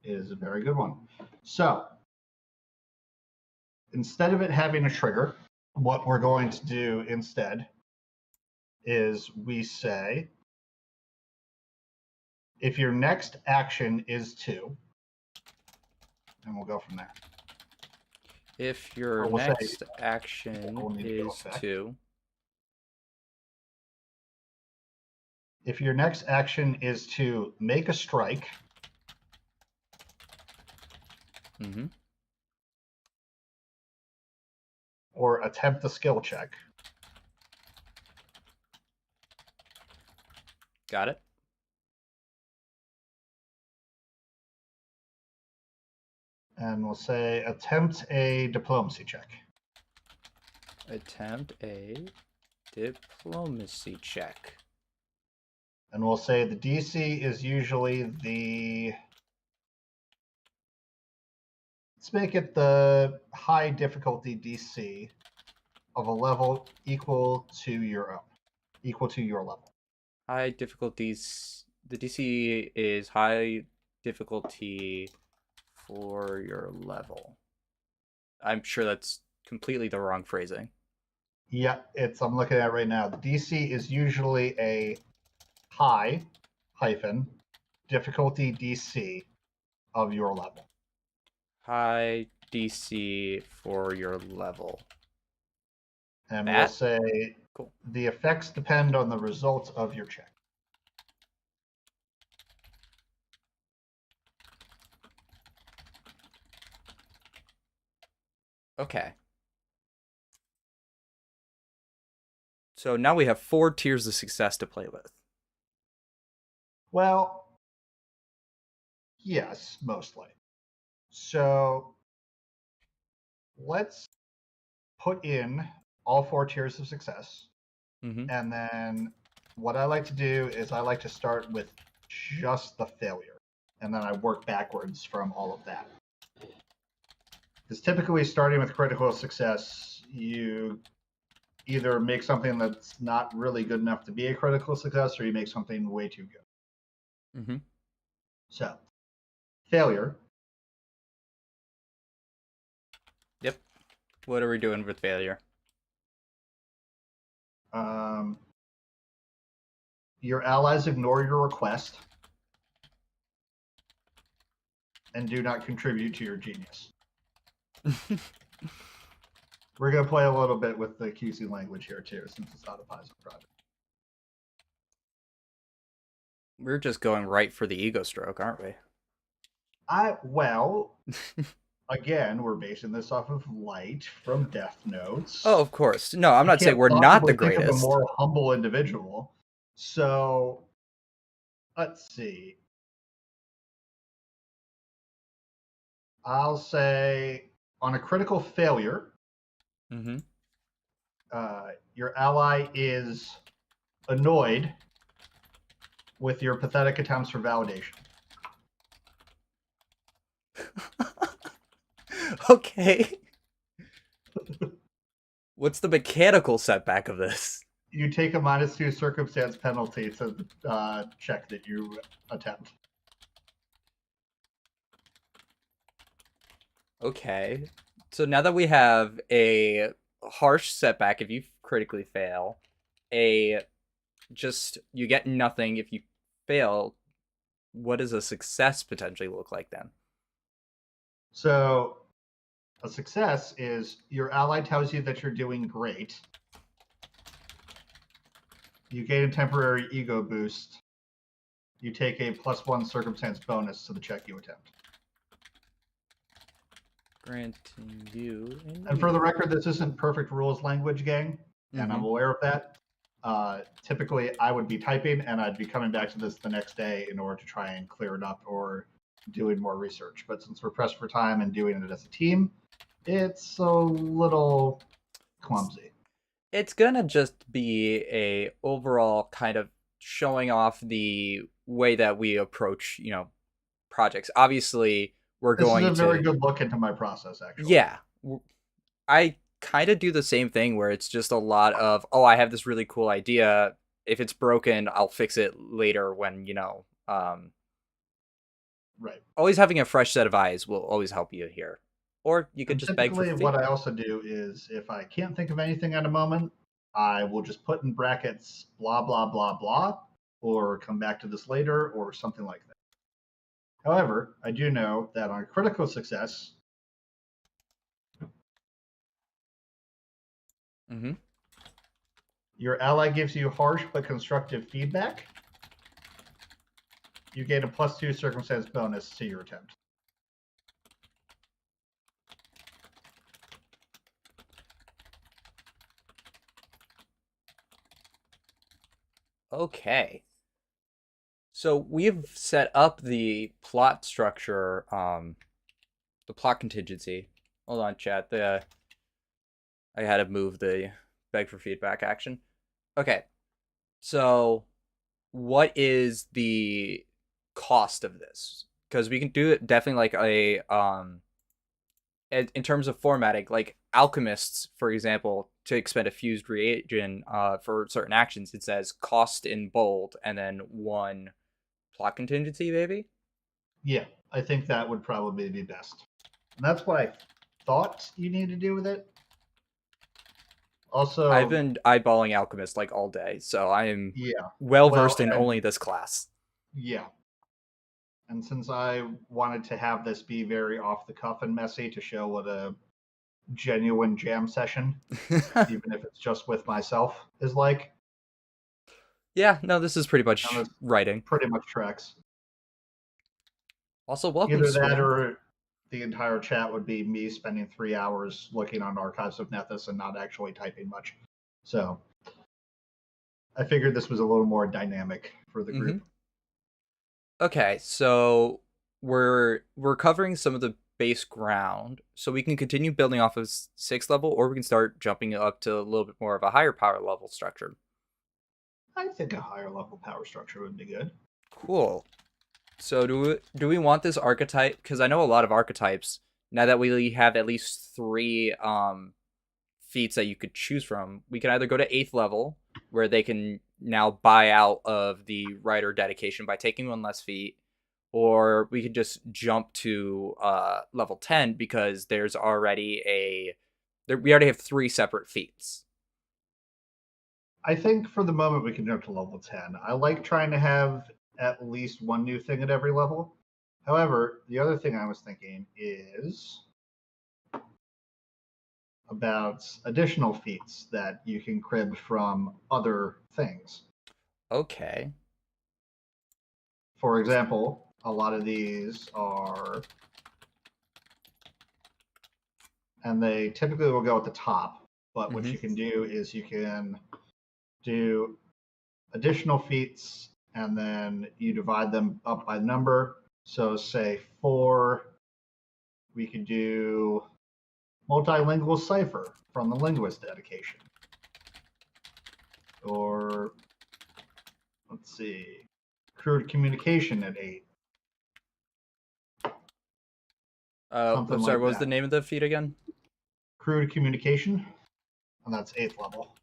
It is a very good one. So instead of it having a trigger, what we're going to do instead is we say, if your next action is to, and we'll go from there. If your next action is to. If your next action is to make a strike, Mm-hmm. or attempt a skill check. Got it. And we'll say attempt a diplomacy check. Attempt a diplomacy check. And we'll say the DC is usually the. Let's make it the high difficulty DC of a level equal to your own, equal to your level. High difficulties. The DC is high difficulty for your level. I'm sure that's completely the wrong phrasing. Yeah, I'm looking at it right now. The DC is usually a high hyphen difficulty DC of your level. High DC for your level. And we'll say cool. The effects depend on the result of your check. Okay. So now we have 4 tiers of success to play with. Well, yes, mostly. So let's put in all 4 tiers of success. Mm-hmm. And then what I like to do is I like to start with just the failure. And then I work backwards from all of that. Because typically starting with critical success, you either make something that's not really good enough to be a critical success, or you make something way too good. Mm-hmm. So, failure. Yep. What are we doing with failure? Your allies ignore your request and do not contribute to your genius. We're going to play a little bit with the QC language here, too, since it's not a Paizo project. We're just going right for the ego stroke, aren't we? Well, again, we're basing this off of Light from Death Notes. Oh, of course. No, I'm not saying we're not the greatest. Think of a more humble individual. So, let's see. I'll say on a critical failure, mm-hmm. Your ally is annoyed with your pathetic attempts for validation. Okay. What's the mechanical setback of this? You take a -2 circumstance penalty to the check that you attempt. Okay. So now that we have a harsh setback if you critically fail, you get nothing if you fail, what does a success potentially look like then? So a success is your ally tells you that you're doing great. You gain a temporary ego boost. You take a +1 circumstance bonus to the check you attempt. Granting you. And for the record, this isn't perfect rules language, gang, and I'm Mm-hmm. aware of that. Typically, I would be typing and I'd be coming back to this the next day in order to try and clear it up or doing more research. But since we're pressed for time and doing it as a team, it's a little clumsy. It's gonna just be a overall kind of showing off the way that we approach, projects. Obviously, we're This is going a very to, good look into my process, actually. yeah. I kind of do the same thing where it's just a lot of, oh, I have this really cool idea. If it's broken, I'll fix it later when, Right. always having a fresh set of eyes will always help you here. Or you could And just beg for typically, what I feedback. also do is if I can't think of anything at a moment, I will just put in brackets blah, blah, blah, blah, or come back to this later, or something like that. However, I do know that on critical success, Mm-hmm. your ally gives you harsh but constructive feedback. You gain a +2 circumstance bonus to your attempt. Okay. So we've set up the plot structure, the plot contingency. Hold on, chat. I had to move the beg for feedback action. Okay. So what is the cost of this? Because we can do it definitely like in terms of formatting, like alchemists, for example, to expend a fused reagent for certain actions, it says cost in bold and then one plot contingency, maybe. Yeah, I think that would probably be best. And that's what I thought you need to do with it. I've Also, been eyeballing alchemist like all day, so I am yeah, well well, versed in and only this class. yeah. And since I wanted to have this be very off the cuff and messy to show what a genuine jam session, even if it's just with myself, is like, Yeah, no, this is pretty and much this writing. pretty much tracks. Also, welcome, Either that Swim. or the entire chat would be me spending 3 hours looking on archives of Nethys and not actually typing much. So I figured this was a little more dynamic for the Mm-hmm. group. Okay, so we're covering some of the base ground, so we can continue building off of sixth level, or we can start jumping up to a little bit more of a higher power level structure. I think a higher level power structure would be good. Cool. So do we want this archetype? Because I know a lot of archetypes. Now that we have at least three feats that you could choose from, we can either go to eighth level, where they can now buy out of the writer dedication by taking one less feat, or we could just jump to level 10 because there's already we already have three separate feats. I think for the moment we can jump to level 10. I like trying to have at least one new thing at every level. However, the other thing I was thinking is about additional feats that you can crib from other things. Okay. For example, a lot of these are, and they typically will go at the top, but what Mm-hmm. you can do is you can do additional feats and then you divide them up by number. So, say 4, we could do multilingual cipher from the linguist dedication. Or, let's see, crude communication at 8. Something I'm sorry, like what was the that. name of the feat again? Crude communication, and that's 8th level.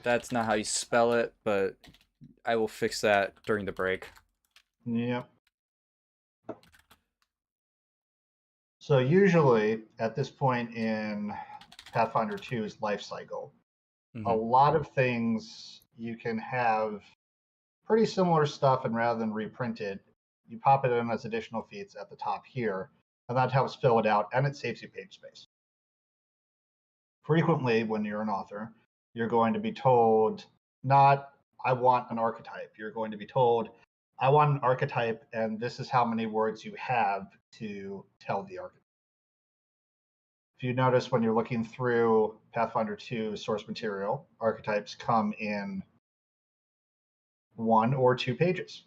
That's not how you spell it, but I will fix that during the break. Yep. So usually at this point in Pathfinder 2's life cycle, a Mm-hmm. lot of things you can have pretty similar stuff, and rather than reprint it, you pop it in as additional feats at the top here, and that helps fill it out, and it saves you page space. Frequently, when you're an author, you're going to be told, not, I want an archetype. You're going to be told, I want an archetype, and this is how many words you have to tell the archetype. if you notice when you're looking through Pathfinder 2 source material, archetypes come in 1 or 2 pages.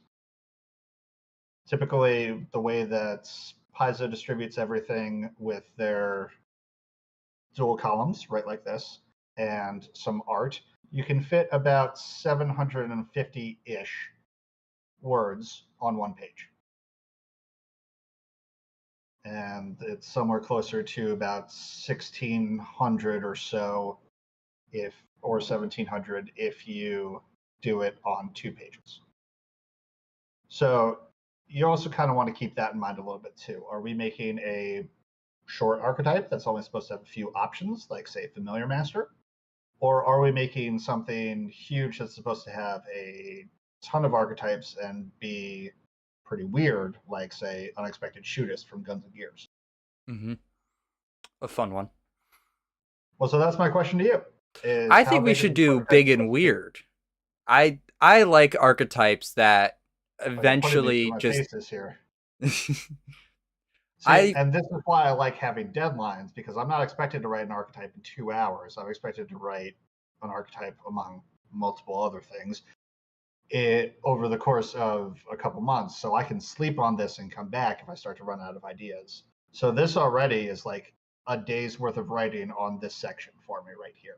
Typically, the way that Paizo distributes everything with their dual columns, right like this, and some art, you can fit about 750-ish words on one page. And it's somewhere closer to about 1,600 or so, or 1,700 if you do it on 2 pages. So you also kind of want to keep that in mind a little bit too. Are we making a short archetype that's only supposed to have a few options, like say Familiar Master? Or are we making something huge that's supposed to have a ton of archetypes and be pretty weird, like say Unexpected Shootist from Guns and Gears? Mm-hmm. A fun one. Well, so that's my question to you: is I how think we big is should this do archetype big and supposed to be? weird. I like archetypes that Oh, you're putting me through eventually my just paces here. See, I and this is why I like having deadlines, because I'm not expected to write an archetype in 2 hours. I'm expected to write an archetype among multiple other things over the course of a couple months. So I can sleep on this and come back if I start to run out of ideas. So this already is like a day's worth of writing on this section for me right here.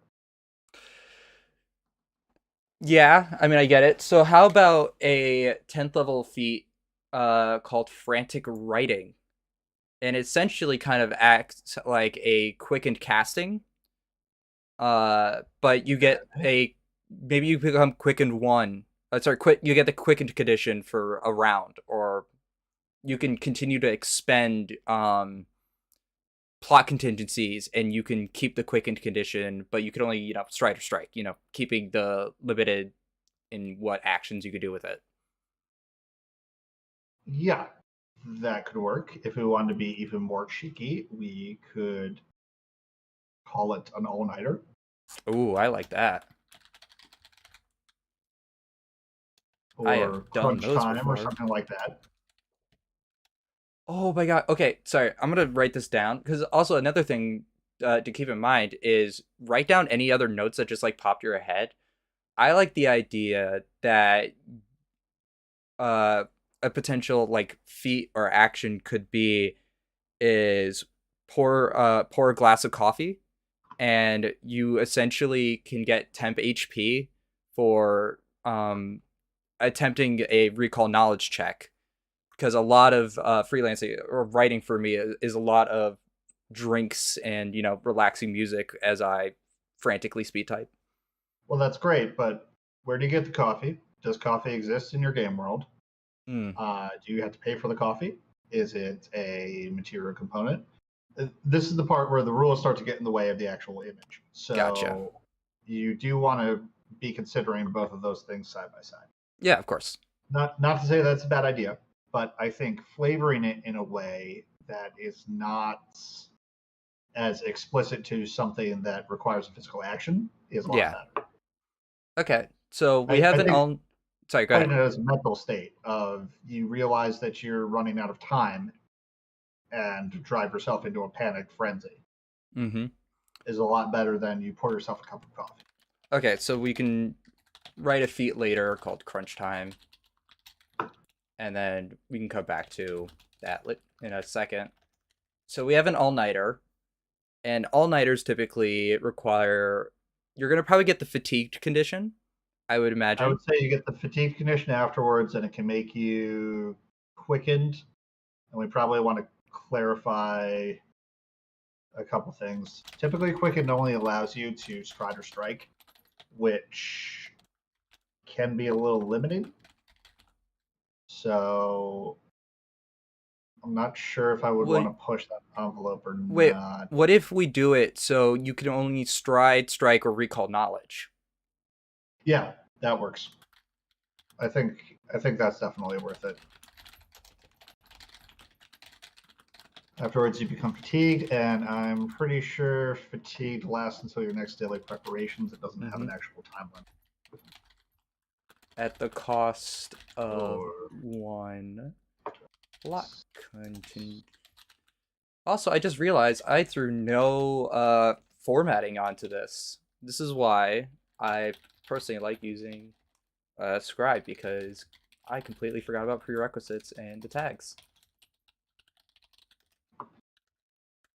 yeah, I mean I get it. So how about a 10th level feat called Frantic Writing? And it essentially kind of acts like a quickened casting. But you get a maybe you become quickened one. Sorry, you get the quickened condition for a round, or you can continue to expend plot contingencies, and you can keep the quickened condition, but you can only strike or strike. Keeping the limited in what actions you could do with it. Yeah, that could work. If we wanted to be even more cheeky, we could call it an all-nighter. Ooh, I like that. I have Or done crunch those time or before. something like that. Oh my god. Okay, sorry. I'm gonna write this down because also another thing to keep in mind is write down any other notes that just like pop your head. I like the idea that uh, a potential like feat or action could be is pour a glass of coffee, and you essentially can get temp HP for attempting a recall knowledge check, because a lot of freelancing or writing for me is a lot of drinks and relaxing music as I frantically speed type. Well, that's great, but where do you get the coffee? Does coffee exist in your game world? Mm, Do you have to pay for the coffee? Is it a material component? This is the part where the rules start to get in the way of the actual image. gotcha. So you do want to be considering both of those things side by side. Yeah, of course. Not to say that's a bad idea, but I think flavoring it in a way that is not as explicit to something that requires a physical action is a lot Yeah. better. Okay. So we have I an think all. Sorry. Go putting ahead. it as a mental state of you realize that you're running out of time and drive yourself into a panic frenzy Mm-hmm. is a lot better than you pour yourself a cup of coffee. Okay. So we can write a feat later called crunch time, and then we can come back to that in a second. So we have an all-nighter, and all-nighters typically require you're gonna probably get the fatigued condition, I would I imagine. would say you get the fatigue condition afterwards, and it can make you quickened. And we probably want to clarify a couple things. Typically, quickened only allows you to stride or strike, which can be a little limiting. So I'm not sure if I would want Wait, to push that envelope or wait. not. What if we do it so you can only stride, strike, or recall knowledge? Yeah, that works. I think that's definitely worth it. Afterwards, you become fatigued, and I'm pretty sure fatigued lasts until your next daily preparations. It doesn't have Mm-hmm. an actual time limit. At the cost of Or one plot content. Also, I just realized I threw no formatting onto this. This is why I personally like using Scribe, because I completely forgot about prerequisites and the tags.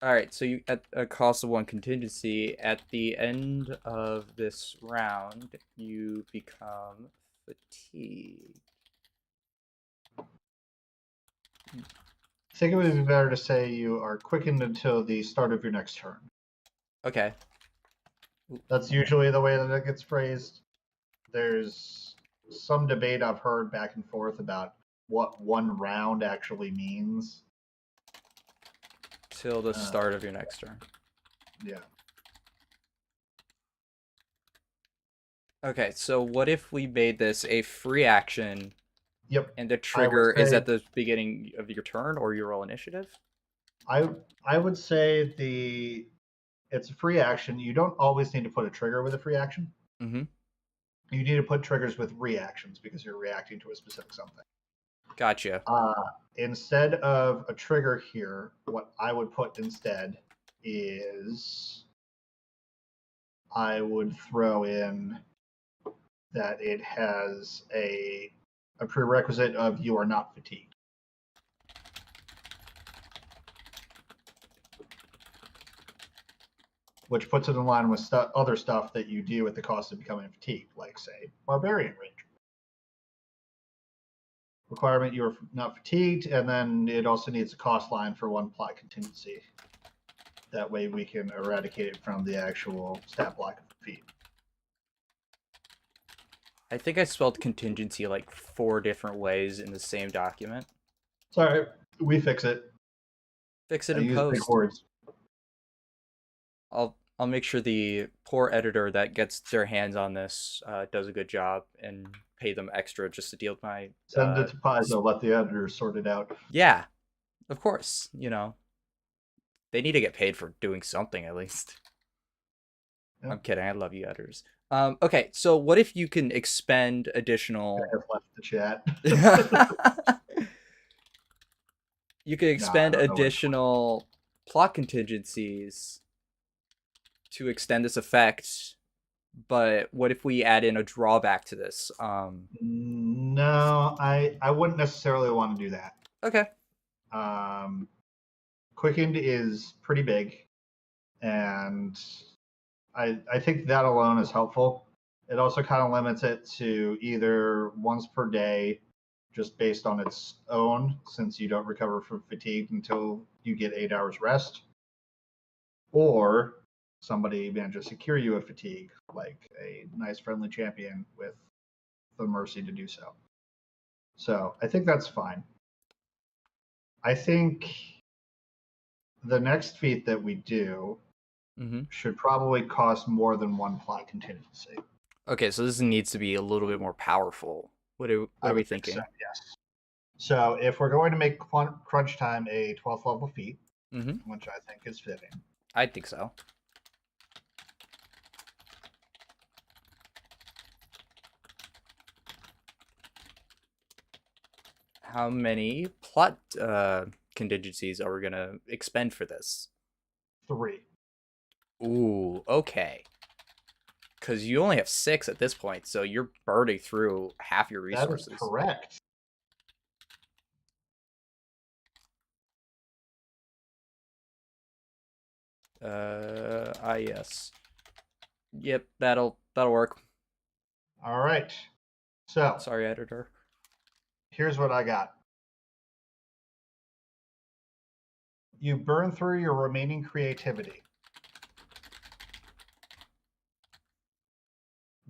All right, so you at a cost of one contingency, at the end of this round, you become fatigued. I think it would be better to say you are quickened until the start of your next turn. Okay. That's usually the way that it gets phrased. There's some debate I've heard back and forth about what one round actually means. Till the start of your next turn. Yeah. Okay, so what if we made this a free action Yep. and the I would trigger is say at the beginning of your turn or your roll initiative? I would say it's a free action. You don't always need to put a trigger with a free action. Mm-hmm. You need to put triggers with reactions because you're reacting to a specific something. Gotcha. Uh, Instead of a trigger here, what I would put instead is I would throw in that it has a prerequisite of you are not fatigued, which puts it in line with other stuff that you do at the cost of becoming fatigued, like say barbarian range requirement. You're not fatigued, and then it also needs a cost line for one plot contingency. That way we can eradicate it from the actual stat block of defeat. I think I spelled contingency like 4 different ways in the same document. Sorry, we fix it. Fix it I in use big post. words. I'll make sure the poor editor that gets their hands on this does a good job and pay them extra just to deal with my Send it to Paizo. Let the editor sort it out. yeah, of course, they need to get paid for doing something at least. Yep. I'm kidding. I love you editors. Okay, so what if you can expend I additional have left the chat. you could No, I expend don't know what. additional plot contingencies to extend this effect, but what if we add in a drawback to this? No, I wouldn't necessarily want to do that. Okay. Quickened is pretty big, and I think that alone is helpful. It also kind of limits it to either once per day, just based on its own, since you don't recover from fatigue until you get 8 hours rest, or somebody manages to cure you of fatigue, like a nice friendly champion with the mercy to do so. So I think that's fine. I think the next feat that we do Mm-hmm. should probably cost more than one plot contingency. Okay, so this needs to be a little bit more powerful. What I are we would think so, thinking? yes. So if we're going to make Crunch Time a 12th level feat, Mm-hmm. which I think is fitting, I think so. How many plot contingencies are we gonna expend for this? 3. Ooh, okay. Because you only have 6 at this point, so you're burning through half your That is resources. correct. Yes. Yep, that'll work. All right. So Sorry, editor. here's what I got. You burn through your remaining creativity,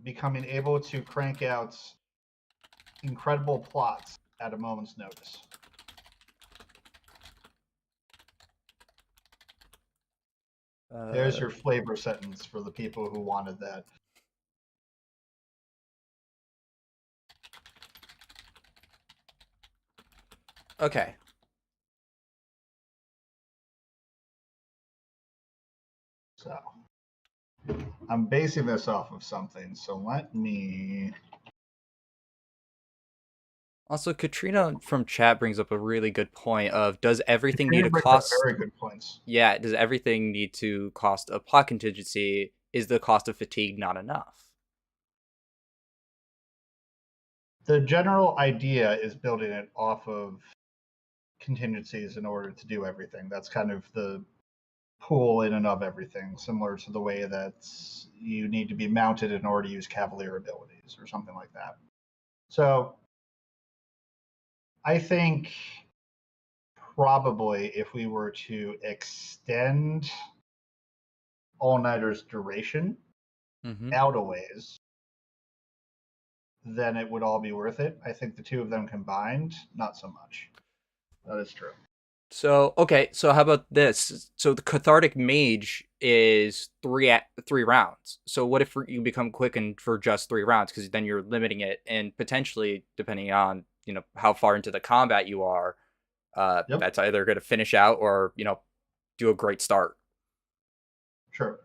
becoming able to crank out incredible plots at a moment's notice. There's your flavor sentence for the people who wanted that. Okay. So I'm basing this off of something. So let me. Also, Katrina from chat brings up a really good point of does everything need Katrina to brings up cost? very good points. Yeah, does everything need to cost a plot contingency? Is the cost of fatigue not enough? The general idea is building it off of contingencies in order to do everything. That's kind of the pool in and of everything, similar to the way that you need to be mounted in order to use cavalier abilities or something like that. So I think probably if we were to extend All Nighter's duration Mm-hmm. out a ways, then it would all be worth it. I think the two of them combined, not so much. That is true. So okay, so how about this? So the cathartic mage is three rounds. So what if you become quickened for just 3 rounds? Because then you're limiting it, and potentially, depending on how far into the combat you are, Yep, that's either going to finish out or do a great start. sure.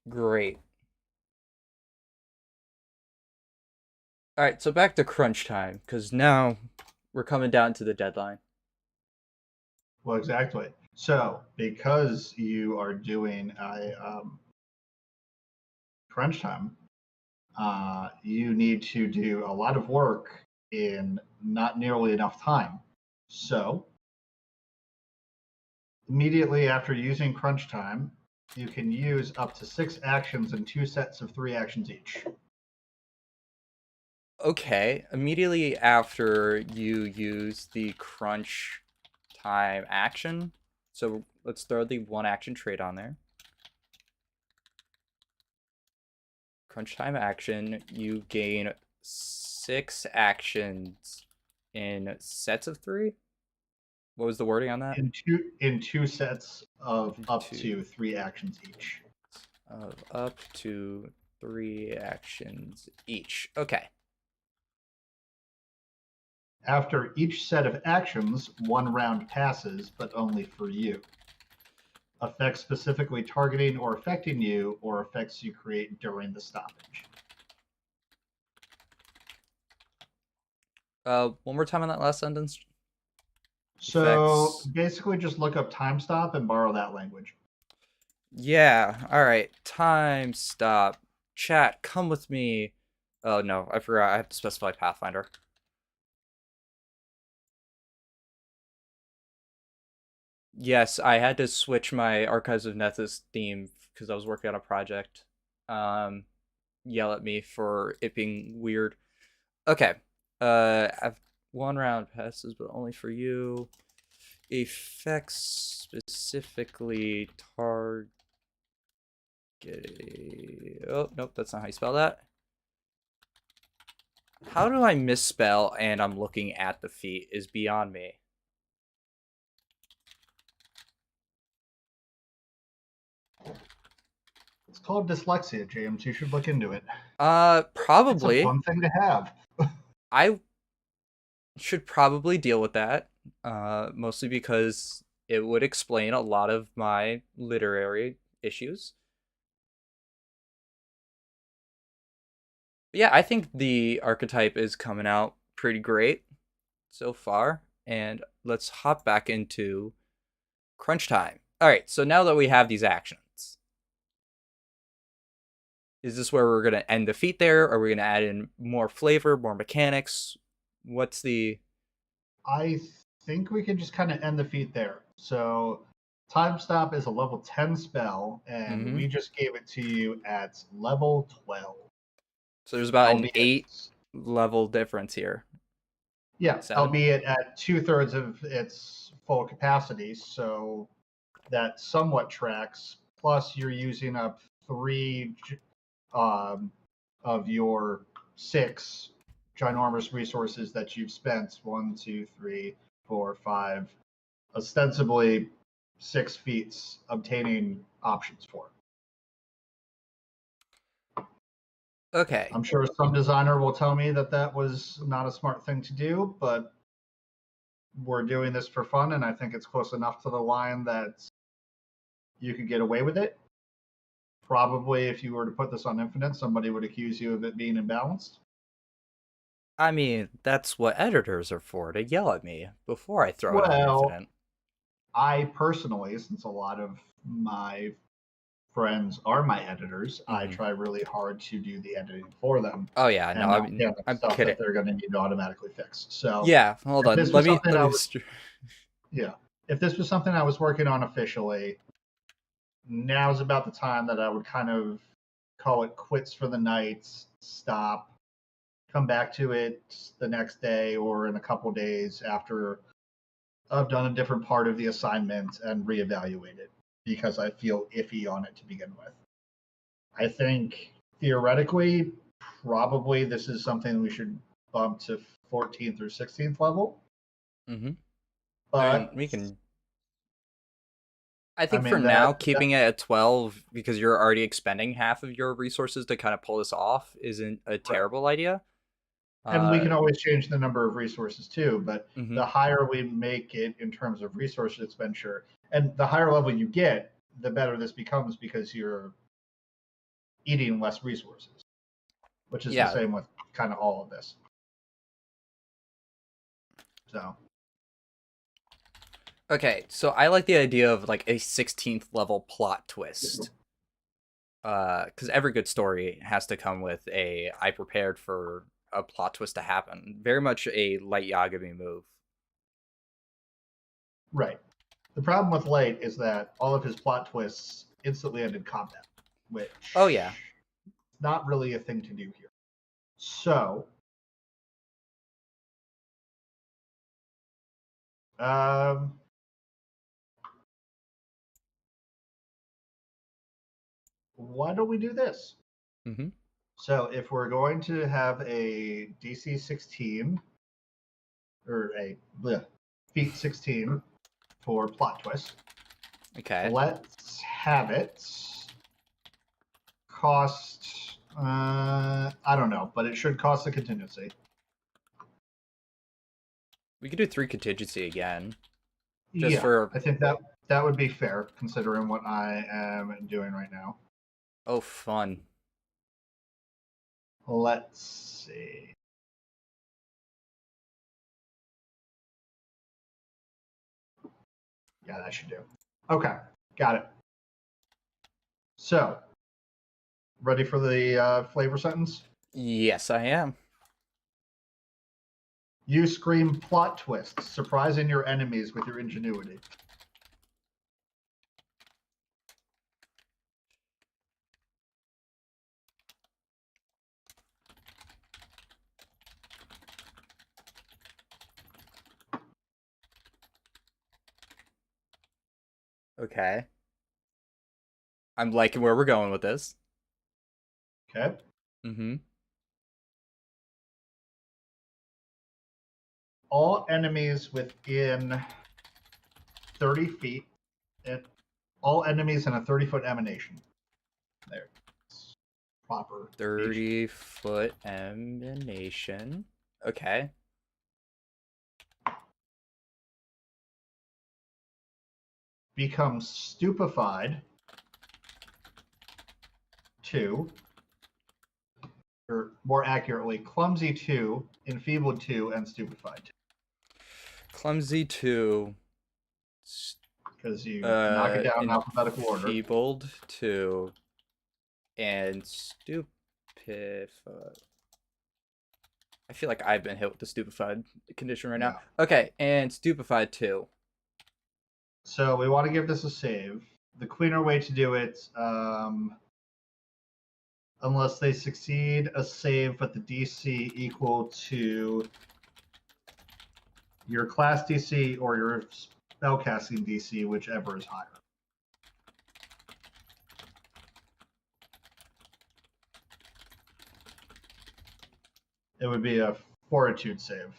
Great. All right, so back to crunch time because now we're coming down to the deadline. Well, exactly. So, because you are doing a crunch time, you need to do a lot of work in not nearly enough time. So, immediately after using crunch time, you can use up to 6 actions in 2 sets of 3 actions each. Okay, immediately after you use the crunch time action, so let's throw the 1 action trait on there. Crunch time action, you gain 6 actions in sets of 3. What was the wording on that? In two sets of In up two to 3 actions each. of up to 3 actions each. Okay. After each set of actions, 1 round passes, but only for you. Effects specifically targeting or affecting you, or effects you create during the stoppage. One more time on that last sentence. So Effects. basically, just look up time stop and borrow that language. Yeah. All right. Time stop. Chat. Come with me. Oh no, I forgot. I have to specify Pathfinder. Yes, I had to switch my Archives of Nethys theme because I was working on a project. Um, Yell at me for it being weird. Okay. I've 1 round passes, but only for you. Effects specifically target. Oh nope, that's not how you spell that. How do I misspell and I'm looking at the feet is beyond me. It's called dyslexia, James. You should look into it. It's a Probably. fun thing to have. I should probably deal with that. Mostly because it would explain a lot of my literary issues. But yeah, I think the archetype is coming out pretty great so far. And let's hop back into crunch time. All right, so now that we have these actions, is this where we're going to end the feat there? Or are we going to add in more flavor, more mechanics? What's the. I think we can just kind of end the feat there. So, time stop is a level 10 spell, and Mm-hmm. we just gave it to you at level 12. So there's about an Albeit, 8 level difference here. yeah, 7? albeit at 2/3 of its full capacity. So that somewhat tracks. Plus, you're using up three um, of your 6 ginormous resources that you've spent. 1, 2, 3, 4, 5, ostensibly 6 feats obtaining options for. Okay. I'm sure some designer will tell me that that was not a smart thing to do, but we're doing this for fun, and I think it's close enough to the line that you could get away with it. Probably if you were to put this on Infinite, somebody would accuse you of it being imbalanced. I mean, that's what editors are for, to yell at me before I throw it on Well, Infinite. I personally, since a lot of my friends are my editors, I Mm-hmm. try really hard to do the editing for them Oh yeah, no, and I not mean, give them I'm stuff kidding. that they're going to need to automatically fix. So Yeah, hold if on. this was something Let I me. was, yeah, if this was something I was working on officially, now's about the time that I would kind of call it quits for the night, stop, come back to it the next day or in a couple days after I've done a different part of the assignment and reevaluate it because I feel iffy on it to begin with. I think theoretically, probably this is something we should bump to 14th or 16th level. Mm-hmm. I mean, But we can. I I think for mean now, keeping it at 12 because you're already expending half of your resources to kind of pull this off isn't a right. terrible idea. And we Uh, can always change the number of resources too. But mm-hmm. the higher we make it in terms of resource expenditure, and the higher level you get, the better this becomes because you're eating less resources, which is the Yeah. same with kind of all of this. So Okay, so I like the idea of like a 16th level plot twist. Because every good story has to come with a I prepared for a plot twist to happen. Very much a Light Yagami move. right. The problem with Light is that all of his plot twists instantly ended combat, which Oh yeah. is not really a thing to do here. So, um, why don't we do this? Mm-hmm. So, if we're going to have a DC 16 or a feat 16 for plot twist, Okay. let's have it cost. I don't know, but it should cost a contingency. We could do 3 contingency again. Just Yeah, for I think that would be fair considering what I am doing right now. oh fun. Let's see. Yeah, that should do. Okay, got it. So, ready for the flavor sentence? Yes, I am. You scream plot twist, surprising your enemies with your ingenuity. Okay. I'm liking where we're going with this. Okay. Mm-hmm. All enemies within 30 feet, and all enemies in a 30-foot emanation. There. It's proper. 30-foot emanation. Okay. Becomes stupefied 2, or more accurately, clumsy 2, enfeebled 2, and stupefied 2. Clumsy 2. Because you knock it down in alphabetical order. Enfeebled 2. And stupefied. I feel like I've been hit with the stupefied condition right now. Yeah. Okay, and stupefied 2. So we want to give this a save. The cleaner way to do it, unless they succeed a save, but the DC equal to your class DC or your spellcasting DC, whichever is higher. It would be a fortitude save.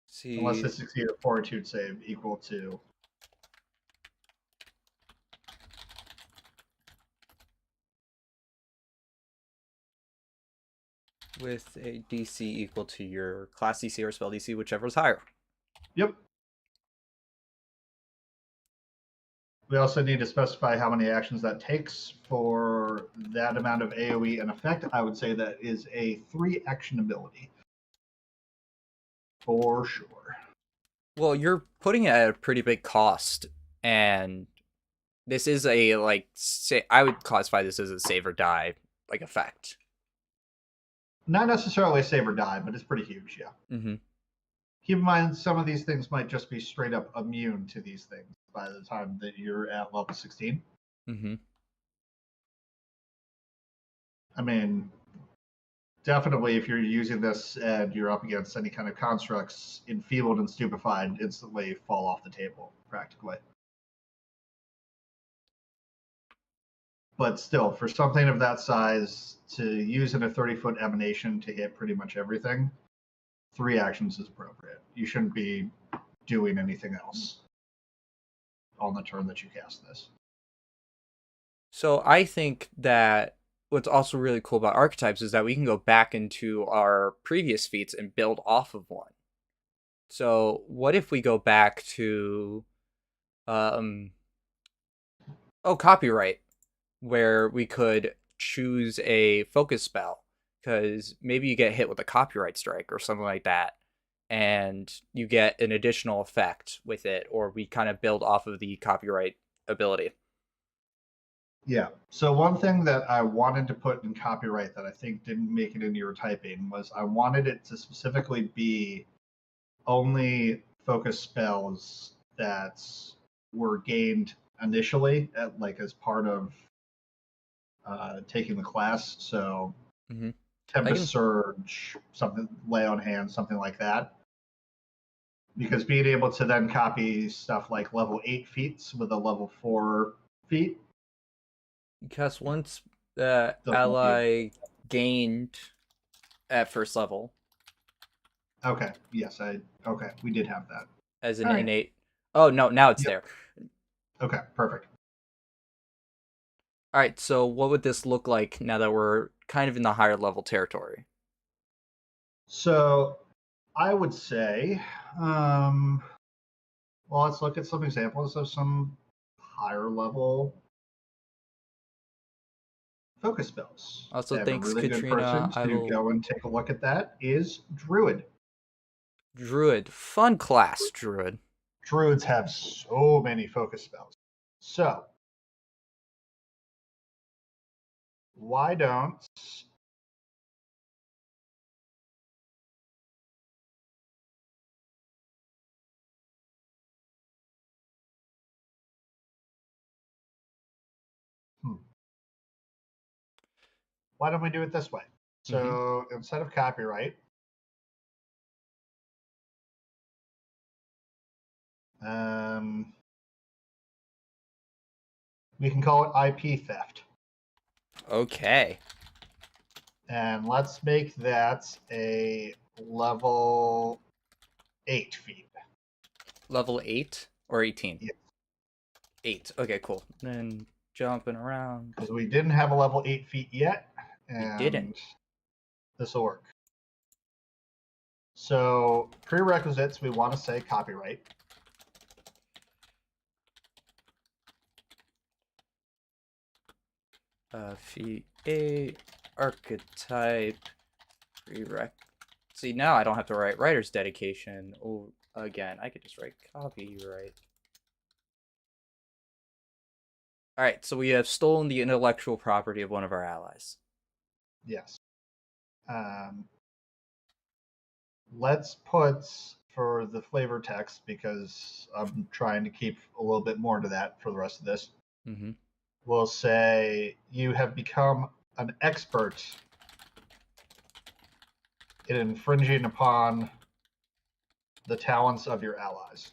See. Unless they succeed a fortitude save equal to. With a DC equal to your class DC or spell DC, whichever is higher. Yep. We also need to specify how many actions that takes for that amount of AoE and effect. I would say that is a 3 action ability. For sure. Well, you're putting it at a pretty big cost, and this is a I would classify this as a save or die effect. Not necessarily save or die, but it's pretty huge, yeah. Mm-hmm. Keep in mind, some of these things might just be straight up immune to these things by the time that you're at level 16. Mm-hmm. I mean, definitely if you're using this and you're up against any kind of constructs, enfeebled and stupefied instantly fall off the table, practically. But still, for something of that size, to use in a 30-foot emanation to hit pretty much everything, 3 actions is appropriate. You shouldn't be doing anything else on the turn that you cast this. So I think that what's also really cool about archetypes is that we can go back into our previous feats and build off of one. So what if we go back to copyright, where we could choose a focus spell, because maybe you get hit with a copyright strike or something like that, and you get an additional effect with it, or we kind of build off of the copyright ability. Yeah. So one thing that I wanted to put in copyright that I think didn't make it into your typing was I wanted it to specifically be only focus spells that were gained initially as part of taking the class. So Mm-hmm. Tempest Surge, something, Lay on Hands, something like that. Because being able to then copy stuff like level 8 feats with a level 4 feat. Because once the ally gained at first level. Okay. Yes, okay. We did have that. As an innate. Oh, no, now it's there. Okay, perfect. All right, so what would this look like now that we're kind of in the higher level territory? So I would say, well, let's look at some examples of some higher level focus spells. Also, And a thanks, really good Katrina. person I to will. go and take a look at that is Druid. Druid. Fun class, Druid. Druids have so many focus spells. So, why don't why don't we do it this way? So instead of copyright, we can call it IP theft. Okay. And let's make that a level 8 feat. Level 8 or 18? Yeah. 8. Okay, cool. Then jumping around. Because we didn't have a level 8 feat yet. We And didn't. this will work. So prerequisites, we want to say copyright. Feat 8, archetype, prereq. See, now I don't have to write writer's dedication. Oh, again, I could just write copyright. All right, so we have stolen the intellectual property of one of our allies. Yes. Let's put for the flavor text, because I'm trying to keep a little bit more to that for the rest of this. We'll say you have become an expert in infringing upon the talents of your allies.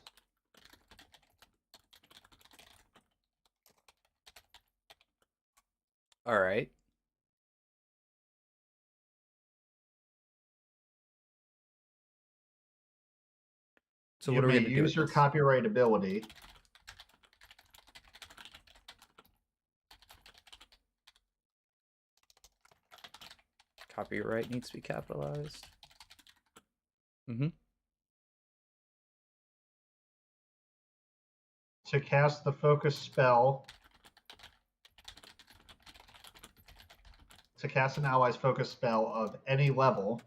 All right. So what are we going to do? You may use your copyright ability Copyright needs to be capitalized. to cast the focus spell, to cast an ally's focus spell of any level,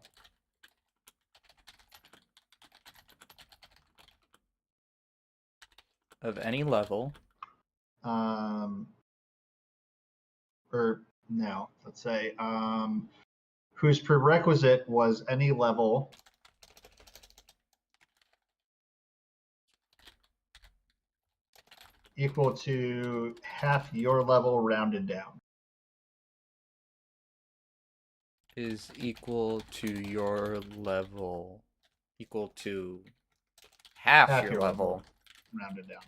Of any level. Or no, let's say, whose prerequisite was any level equal to half your level rounded down. Is equal to your level. Equal to half your level. Rounded down.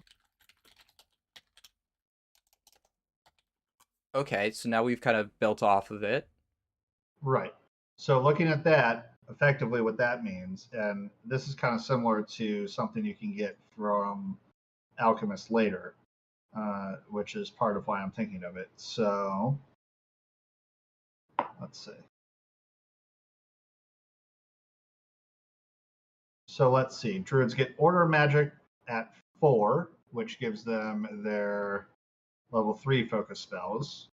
Okay, so now we've kind of built off of it. Right. So looking at that, effectively what that means, and this is kind of similar to something you can get from Alchemist later, which is part of why I'm thinking of it. So let's see. So let's see. Druids get Order Magic at 4, which gives them their level 3 focus spells.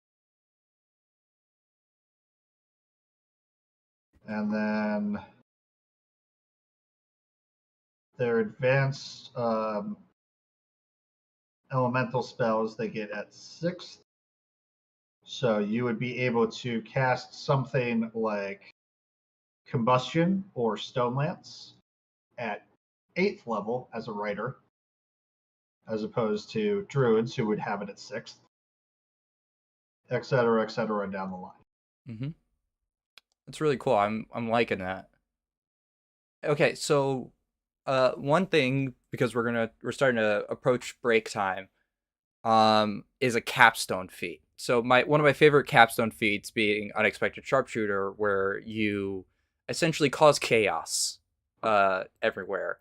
And then their advanced elemental spells they get at 6th. So you would be able to cast something like Combustion or Stone Lance at 8th level as a writer, as opposed to Druids who would have it at 6th, et cetera, down the line. Mm-hmm. That's really cool. I'm liking that. Okay, so one thing, because we're starting to approach break time, is a capstone feat. So one of my favorite capstone feats being Unexpected Sharpshooter, where you essentially cause chaos everywhere.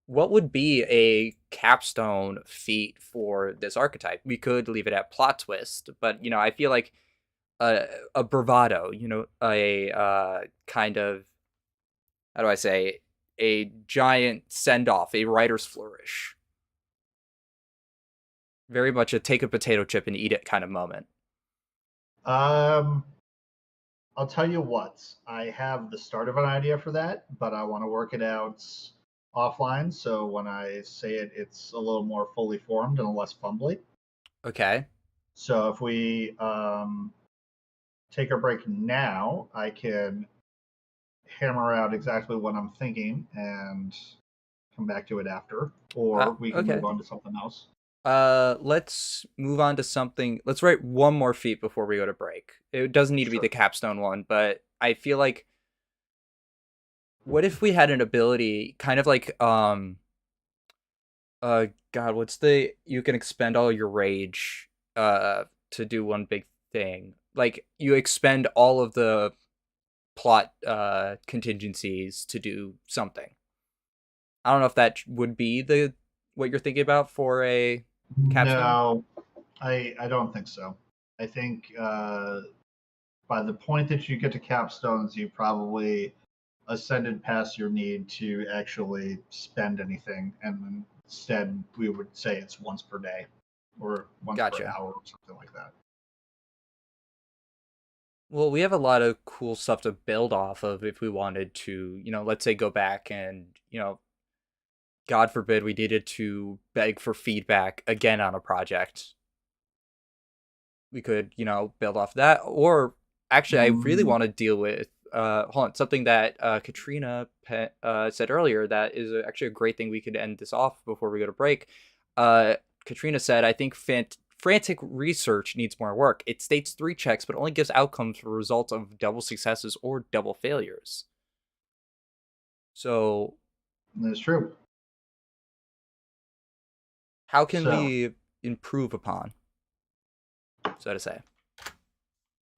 What would be a capstone feat for this archetype? We could leave it at plot twist, but I feel like a bravado, a kind of, how do I say, a giant send off, a writer's flourish. Very much a take a potato chip and eat it kind of moment. I'll tell you what, I have the start of an idea for that, but I want to work it out offline. So when I say it, it's a little more fully formed and less fumbly. Okay. So if we take a break now, I can hammer out exactly what I'm thinking and come back to it after, or we can move Okay. on to something else. Let's move on to something. Let's write one more feat before we go to break. It doesn't need to be the capstone one, but I feel like, what if we had an ability kind of like God, you can expend all your rage to do one big thing. Like you expend all of the plot contingencies to do something. I don't know if that would be what you're thinking about for a capstone. No, I don't think so. I think by the point that you get to capstones, you probably ascended past your need to actually spend anything, and instead we would say it's once per day or once per Gotcha. hour or something like that. Well, we have a lot of cool stuff to build off of if we wanted to, let's say go back and, God forbid we needed to beg for feedback again on a project. We could, build off that. Or actually, I really want to deal with, something that Katrina said earlier that is actually a great thing we could end this off before we go to break. Katrina said, I think frantic research needs more work. It states 3 checks, but only gives outcomes for results of double successes or double failures. So That's true. how can we improve upon, so to say?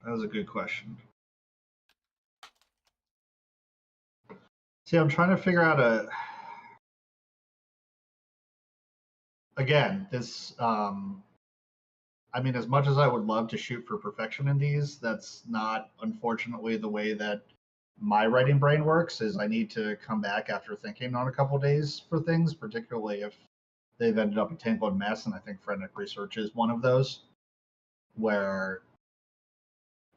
That was a good question. See, I'm trying to figure out again, this, I mean, as much as I would love to shoot for perfection in these, that's not, unfortunately, the way that my writing brain works. Is I need to come back after thinking on a couple days for things, particularly if they've ended up entangled mess, and I think frenetic research is one of those where,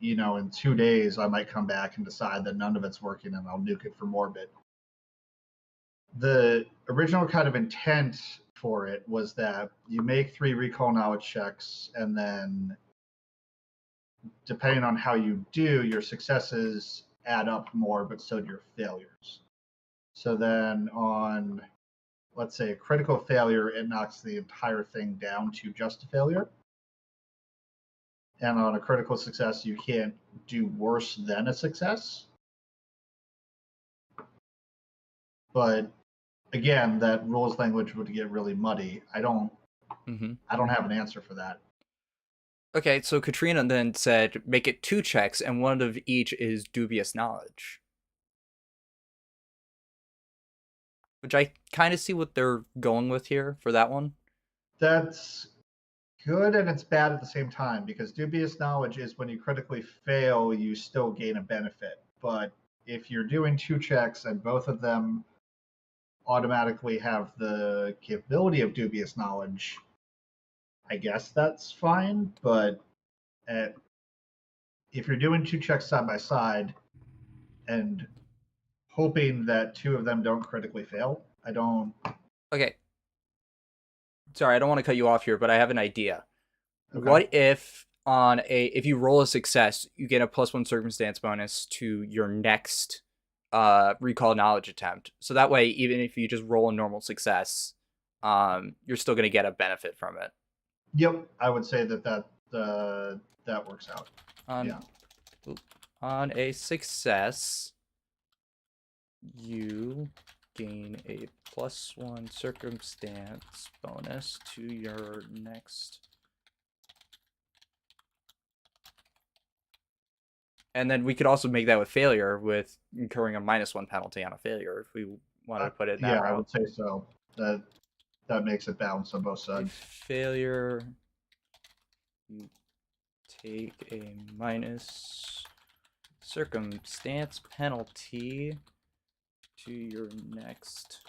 in 2 days I might come back and decide that none of it's working and I'll nuke it for Morbid. The original kind of intent for it was that you make 3 recall knowledge checks, and then depending on how you do, your successes add up more, but so do your failures. So then on, let's say, a critical failure, it knocks the entire thing down to just a failure. And on a critical success, you can't do worse than a success. But again, that rules language would get really muddy. I don't have an answer for that. Okay, so Katrina then said, make it 2 checks, and one of each is dubious knowledge. Which I kind of see what they're going with here for that one. That's good and it's bad at the same time, because dubious knowledge is when you critically fail, you still gain a benefit. But if you're doing 2 checks and both of them automatically have the capability of dubious knowledge, I guess that's fine. But if you're doing 2 checks side by side and hoping that 2 of them don't critically fail, I don't. Okay. Sorry, I don't want to cut you off here, but I have an idea. Okay. What if if you roll a success, you get a +1 circumstance bonus to your next recall knowledge attempt. So that way, even if you just roll a normal success, you're still going to get a benefit from it. Yep, I would say that works out. On a success, you gain a +1 circumstance bonus to your next. And then we could also make that with failure, with incurring a -1 penalty on a failure if we wanted to put it in that route. I would say so. That makes it balanced on both sides. Failure, you take a minus circumstance penalty to your next.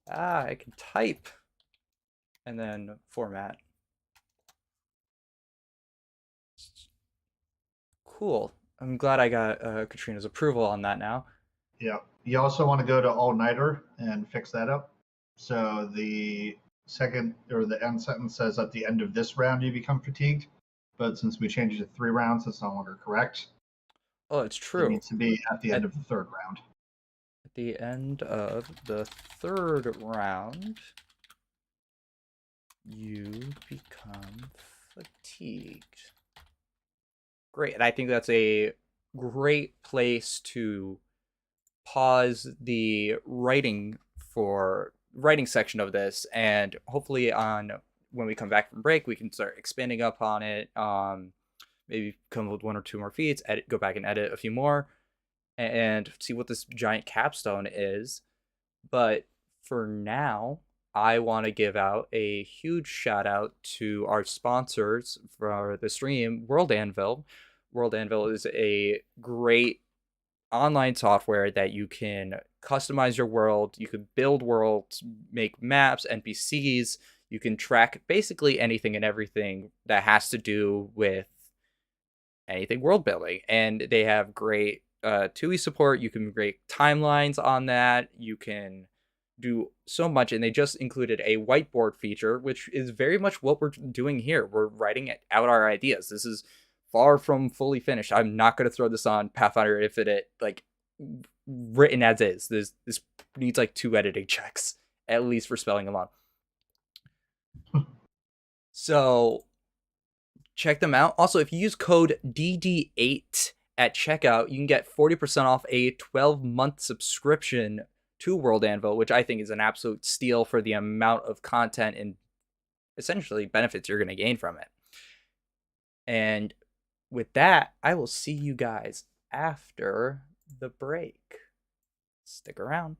I can type and then format. Cool. I'm glad I got Katrina's approval on that now. Yeah. You also want to go to all-nighter and fix that up. So the second or the end sentence says at the end of this round you become fatigued, but since we changed it to 3 rounds, it's no longer correct. Oh, it's true. It needs to be at the end of the 3rd round. At the end of the 3rd round, you become fatigued. Great, and I think that's a great place to pause the writing section of this, and hopefully when we come back from break, we can start expanding up on it. Maybe come with 1 or 2 more feats, go back and edit a few more, and see what this giant capstone is. But for now, I want to give out a huge shout out to our sponsors for the stream, World Anvil. World Anvil is a great online software that you can customize your world. You can build worlds, make maps, NPCs. You can track basically anything and everything that has to do with anything world building. And they have great TUI support. You can create timelines on that. You can do so much, and they just included a whiteboard feature, which is very much what we're doing here. We're writing out our ideas. This is far from fully finished. I'm not going to throw this on Pathfinder Infinite like written as is. This needs like 2 editing checks at least for spelling along. So check them out. Also, if you use code dd8 at checkout, you can get 40% off a 12-month subscription to World Anvil, which I think is an absolute steal for the amount of content and essentially benefits you're going to gain from it. And with that, I will see you guys after the break. Stick around.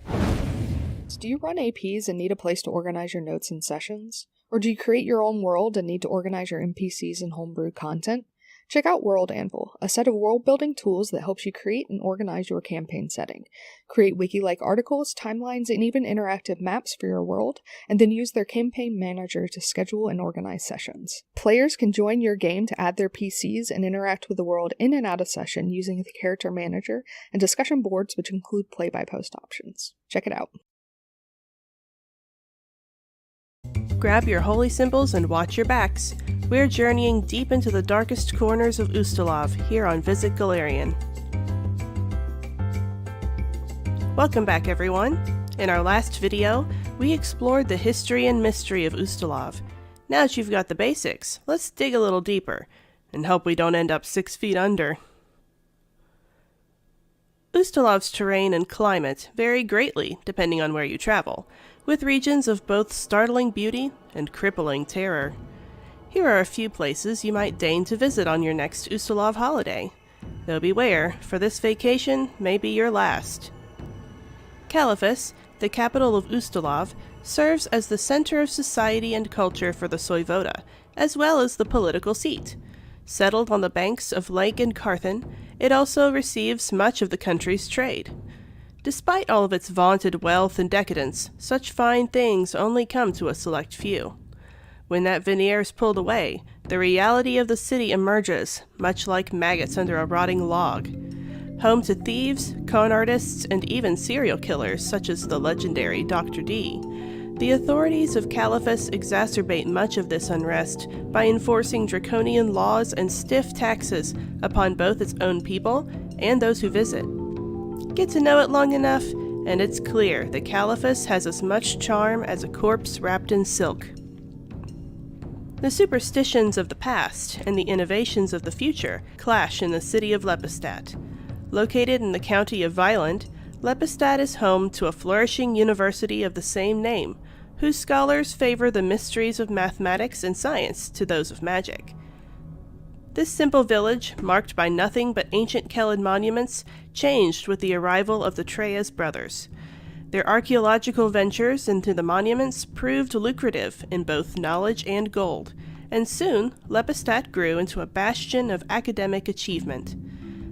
Do you run APs and need a place to organize your notes and sessions? Or do you create your own world and need to organize your NPCs and homebrew content? Check out World Anvil, a set of world-building tools that helps you create and organize your campaign setting. Create wiki-like articles, timelines, and even interactive maps for your world, and then use their campaign manager to schedule and organize sessions. Players can join your game to add their PCs and interact with the world in and out of session using the character manager and discussion boards, which include play-by-post options. Check it out. Grab your holy symbols and watch your backs. We're journeying deep into the darkest corners of Ustalav here on Visit Galarian. Welcome back, everyone. In our last video, we explored the history and mystery of Ustalav. Now that you've got the basics, let's dig a little deeper and hope we don't end up 6 feet under. Ustalav's terrain and climate vary greatly depending on where you travel, with regions of both startling beauty and crippling terror. Here are a few places you might deign to visit on your next Ustalav holiday. Though beware, for this vacation may be your last. Caliphus, the capital of Ustalav, serves as the center of society and culture for the Soyvoda, as well as the political seat. Settled on the banks of Lake and Carthan, it also receives much of the country's trade. Despite all of its vaunted wealth and decadence, such fine things only come to a select few. When that veneer is pulled away, the reality of the city emerges, much like maggots under a rotting log. Home to thieves, con artists, and even serial killers such as the legendary Dr. D, the authorities of Caliphus exacerbate much of this unrest by enforcing draconian laws and stiff taxes upon both its own people and those who visit. Get to know it long enough, and it's clear that Caliphus has as much charm as a corpse wrapped in silk. The superstitions of the past and the innovations of the future clash in the city of Lepidstadt. Located in the county of Violent, Lepidstadt is home to a flourishing university of the same name, whose scholars favor the mysteries of mathematics and science to those of magic. This simple village, marked by nothing but ancient Kellid monuments, changed with the arrival of the Treyas brothers. Their archaeological ventures into the monuments proved lucrative in both knowledge and gold, and soon Lepidstadt grew into a bastion of academic achievement.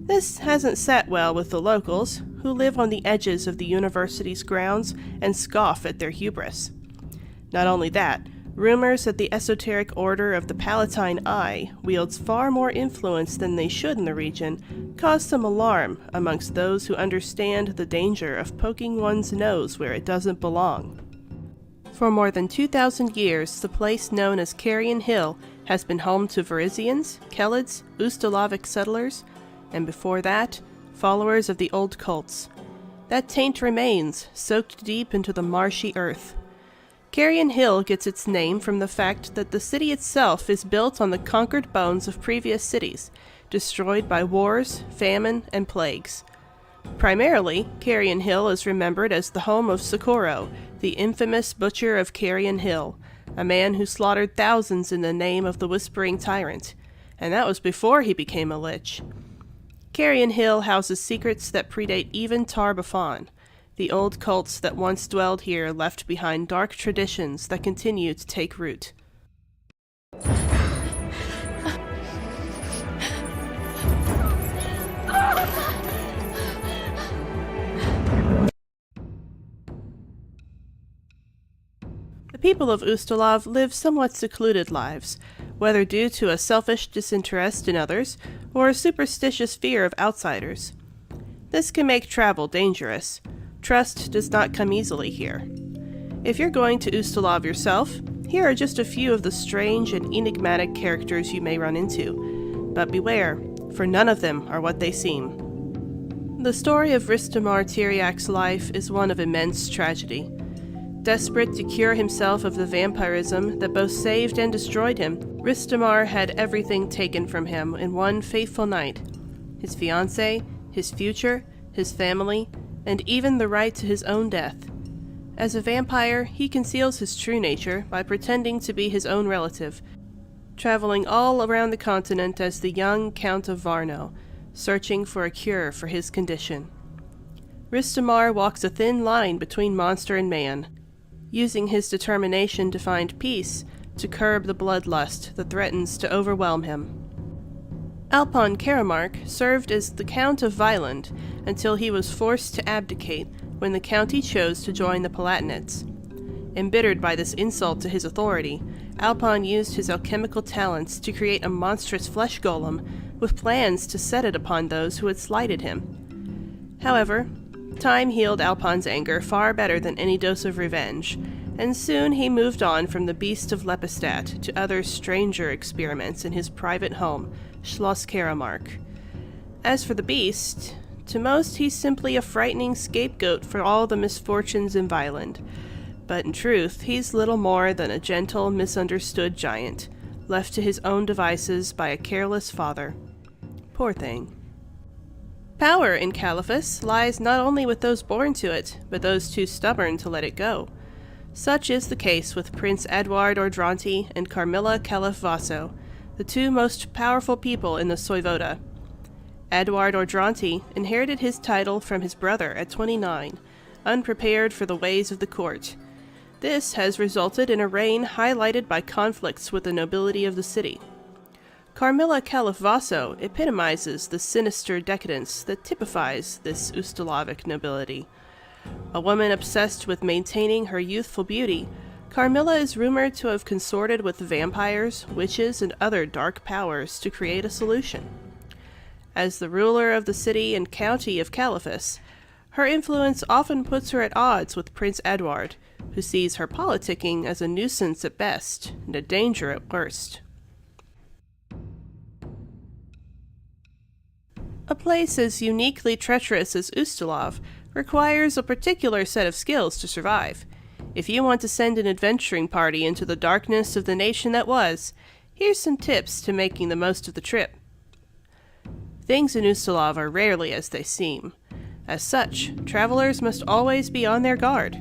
This hasn't sat well with the locals, who live on the edges of the university's grounds and scoff at their hubris. Not only that, rumors that the esoteric order of the Palatine Eye wields far more influence than they should in the region cause some alarm amongst those who understand the danger of poking one's nose where it doesn't belong. For more than 2,000 years, the place known as Carrion Hill has been home to Varisians, Kellids, Ustalavic settlers, and before that, followers of the old cults. That taint remains, soaked deep into the marshy earth. Carrion Hill gets its name from the fact that the city itself is built on the conquered bones of previous cities, destroyed by wars, famine, and plagues. Primarily, Carrion Hill is remembered as the home of Socorro, the infamous Butcher of Carrion Hill, a man who slaughtered thousands in the name of the Whispering Tyrant, and that was before he became a lich. Carrion Hill houses secrets that predate even Tar-Baphon. The old cults that once dwelled here left behind dark traditions that continue to take root. The people of Ustalav live somewhat secluded lives, whether due to a selfish disinterest in others or a superstitious fear of outsiders. This can make travel dangerous. Trust does not come easily here. If you're going to Ustalav yourself, here are just a few of the strange and enigmatic characters you may run into. But beware, for none of them are what they seem. The story of Ristamar Tyriak's life is one of immense tragedy. Desperate to cure himself of the vampirism that both saved and destroyed him, Ristamar had everything taken from him in one fateful night. His fiancée, his future, his family, and even the right to his own death. As a vampire, he conceals his true nature by pretending to be his own relative, traveling all around the continent as the young Count of Varno, searching for a cure for his condition. Ristamar walks a thin line between monster and man, using his determination to find peace to curb the bloodlust that threatens to overwhelm him. Alpon Karamark served as the Count of Violent until he was forced to abdicate when the county chose to join the Palatinates. Embittered by this insult to his authority, Alpon used his alchemical talents to create a monstrous flesh golem with plans to set it upon those who had slighted him. However, time healed Alpon's anger far better than any dose of revenge, and soon he moved on from the Beast of Lepidstadt to other stranger experiments in his private home, Schloss Karamark. As for the Beast, to most he's simply a frightening scapegoat for all the misfortunes in Violent. But in truth, he's little more than a gentle, misunderstood giant, left to his own devices by a careless father. Poor thing. Power in Caliphus lies not only with those born to it, but those too stubborn to let it go. Such is the case with Prince Edward Ordranti and Carmilla Caliph Vaso, the two most powerful people in the Soyvoda. Edward Ordranti inherited his title from his brother at 29, unprepared for the ways of the court. This has resulted in a reign highlighted by conflicts with the nobility of the city. Carmilla Caliph Vaso epitomizes the sinister decadence that typifies this Ustalavic nobility. A woman obsessed with maintaining her youthful beauty, Carmilla is rumored to have consorted with vampires, witches, and other dark powers to create a solution. As the ruler of the city and county of Caliphus, her influence often puts her at odds with Prince Edward, who sees her politicking as a nuisance at best and a danger at worst. A place as uniquely treacherous as Ustalav requires a particular set of skills to survive. If you want to send an adventuring party into the darkness of the nation that was, here's some tips to making the most of the trip. Things in Ustalav are rarely as they seem. As such, travelers must always be on their guard.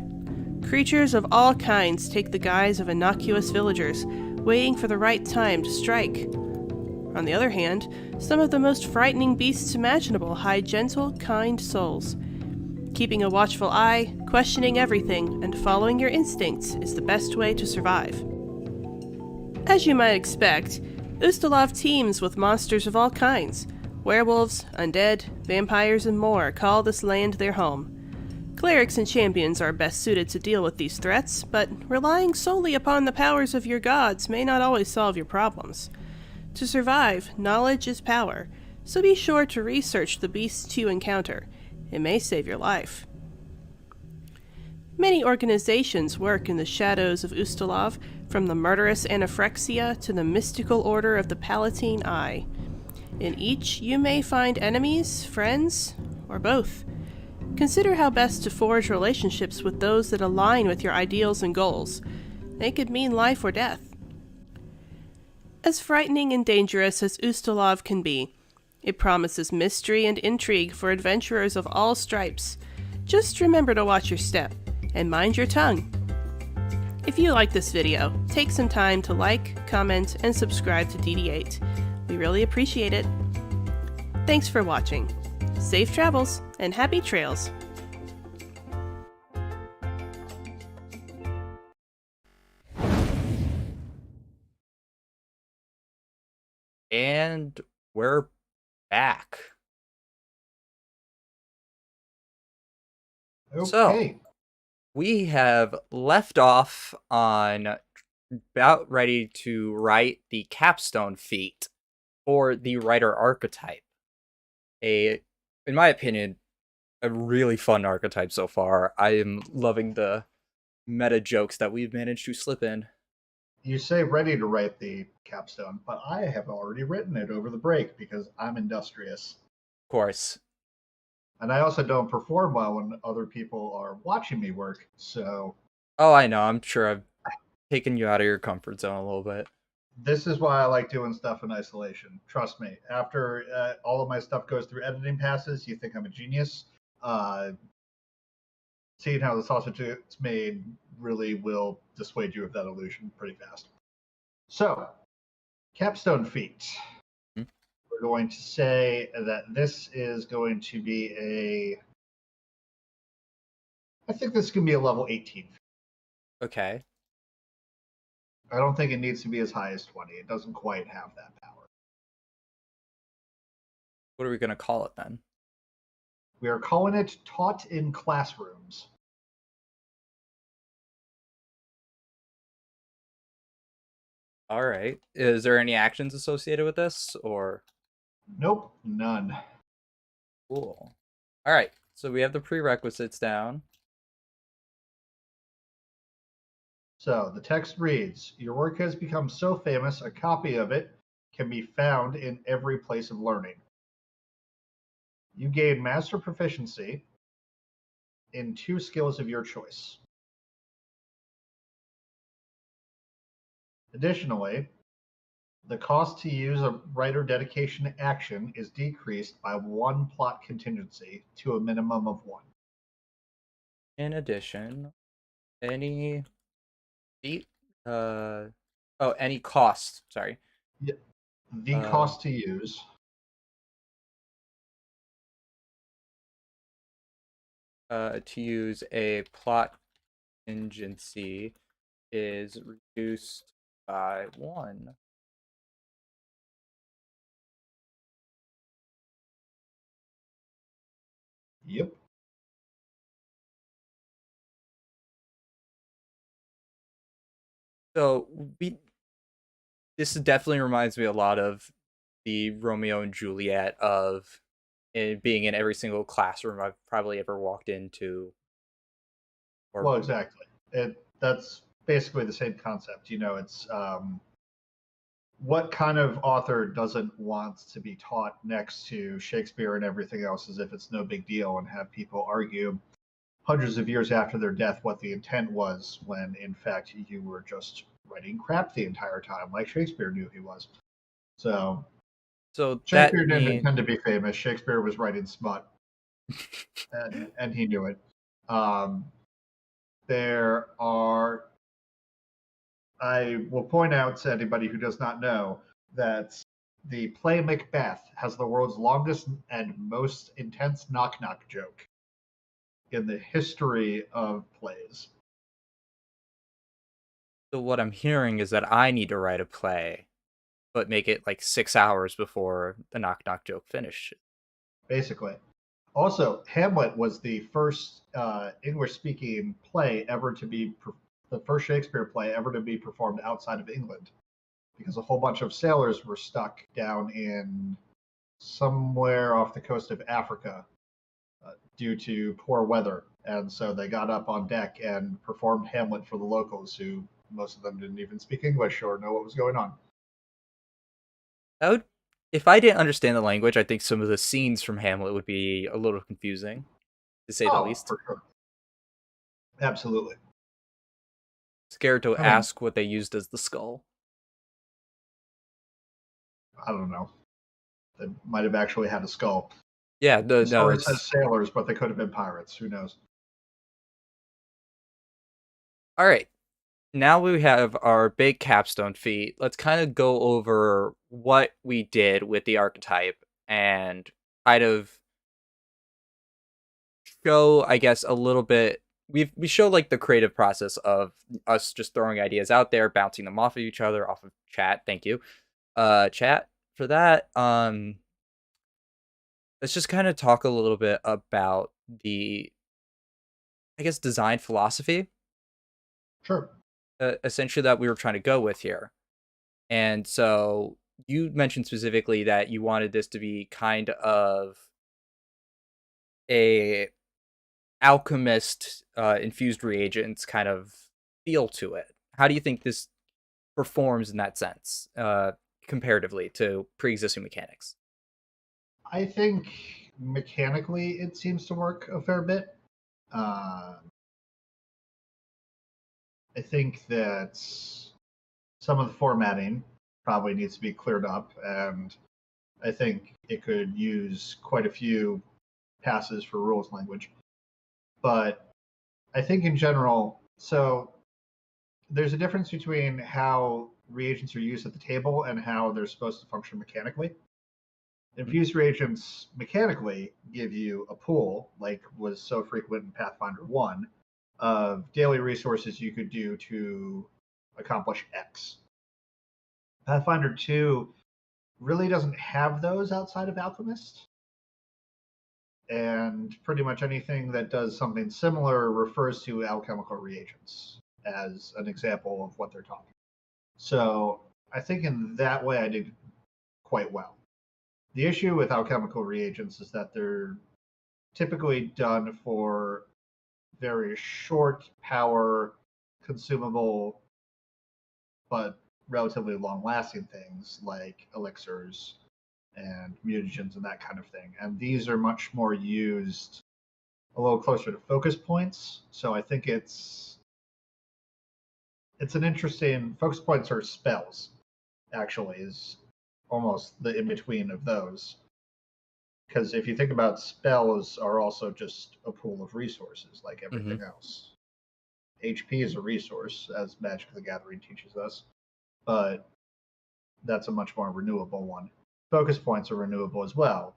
Creatures of all kinds take the guise of innocuous villagers, waiting for the right time to strike. On the other hand, some of the most frightening beasts imaginable hide gentle, kind souls. Keeping a watchful eye, questioning everything, and following your instincts is the best way to survive. As you might expect, Ustalav teems with monsters of all kinds. Werewolves, undead, vampires, and more call this land their home. Clerics and champions are best suited to deal with these threats, but relying solely upon the powers of your gods may not always solve your problems. To survive, knowledge is power, so be sure to research the beasts you encounter. It may save your life. Many organizations work in the shadows of Ustalav, from the murderous Anaphyrexia to the mystical order of the Palatine Eye. In each, you may find enemies, friends, or both. Consider how best to forge relationships with those that align with your ideals and goals. They could mean life or death. As frightening and dangerous as Ustalav can be, it promises mystery and intrigue for adventurers of all stripes. Just remember to watch your step, and mind your tongue. If you like this video, take some time to like, comment, and subscribe to dd8. We really appreciate it. Thanks for watching. Safe travels, and happy trails! And we're back. Okay. So, we have left off on about ready to write the capstone feat for the writer archetype. In my opinion, a really fun archetype so far. I am loving the meta jokes that we've managed to slip in. You say ready to write the capstone, but I have already written it over the break because I'm industrious. Of course. And I also don't perform well when other people are watching me work, so... Oh, I know. I'm sure I've taken you out of your comfort zone a little bit. This is why I like doing stuff in isolation. Trust me. After all of my stuff goes through editing passes, you think I'm a genius. Seeing how the sausage is made really will dissuade you of that illusion pretty fast. So, capstone feat. We're going to say that this is going to be I think this can be a level 18. Okay. I don't think it needs to be as high as 20. It doesn't quite have that power. What are we going to call it then? We are calling it Taught in Classrooms. All right. Is there any actions associated with this, or? Nope, none. Cool. All right. So we have the prerequisites down. So the text reads, your work has become so famous, a copy of it can be found in every place of learning. You gain master proficiency in 2 skills of your choice. Additionally, the cost to use a writer dedication action is decreased by 1 plot contingency to a minimum of 1. In addition, any any cost. Sorry. The cost to use a plot contingency is reduced by 1. Yep. So this definitely reminds me a lot of the Romeo and Juliet of it being in every single classroom I've probably ever walked into. Well, exactly. That's basically the same concept. It's what kind of author doesn't want to be taught next to Shakespeare and everything else as if it's no big deal and have people argue hundreds of years after their death what the intent was when in fact you were just writing crap the entire time like Shakespeare knew he was. So Shakespeare didn't intend to be famous. Shakespeare was writing smut, and he knew it. There are. I will point out to anybody who does not know that the play Macbeth has the world's longest and most intense knock-knock joke in the history of plays. So what I'm hearing is that I need to write a play, but make it like 6 hours before the knock-knock joke finishes. Basically. Also, Hamlet was the first English-speaking play ever to be the first Shakespeare play ever to be performed outside of England, because a whole bunch of sailors were stuck down in somewhere off the coast of Africa due to poor weather, and so they got up on deck and performed Hamlet for the locals, who most of them didn't even speak English or know what was going on. If I didn't understand the language, I think some of the scenes from Hamlet would be a little confusing, to say the least. For sure. Absolutely. Scared to ask what they used as the skull. I don't know. They might have actually had a skull. Yeah, the story says sailors, but they could have been pirates. Who knows? All right. Now we have our big capstone feat. Let's kind of go over what we did with the archetype and kind of show, I guess, a little bit. We show like the creative process of us just throwing ideas out there, bouncing them off of each other, off of chat. Thank you, chat, for that. Let's just kind of talk a little bit about the, I guess, design philosophy. Sure. Essentially that we were trying to go with here. And so you mentioned specifically that you wanted this to be kind of a alchemist infused reagents kind of feel to it. How do you think this performs in that sense comparatively to pre-existing mechanics? I think mechanically it seems to work a fair bit. I think that some of the formatting probably needs to be cleared up, and I think it could use quite a few passes for rules language. But I think in general, so there's a difference between how reagents are used at the table and how they're supposed to function mechanically. Infused reagents mechanically give you a pool, like was so frequent in Pathfinder 1, of daily resources you could do to accomplish X. Pathfinder 2 really doesn't have those outside of Alchemist. and pretty much anything that does something similar refers to alchemical reagents as an example of what they're talking. So I think in that way I did quite well. The issue with alchemical reagents is that they're typically done for very short power consumable but relatively long lasting things like elixirs and mutagens and that kind of thing. And these are much more used a little closer to focus points. So I think it's an interesting focus points are spells, actually, is almost the in between of those. Because if you think about spells are also just a pool of resources like everything else. HP is a resource, as Magic the Gathering teaches us, but that's a much more renewable one. Focus points are renewable as well.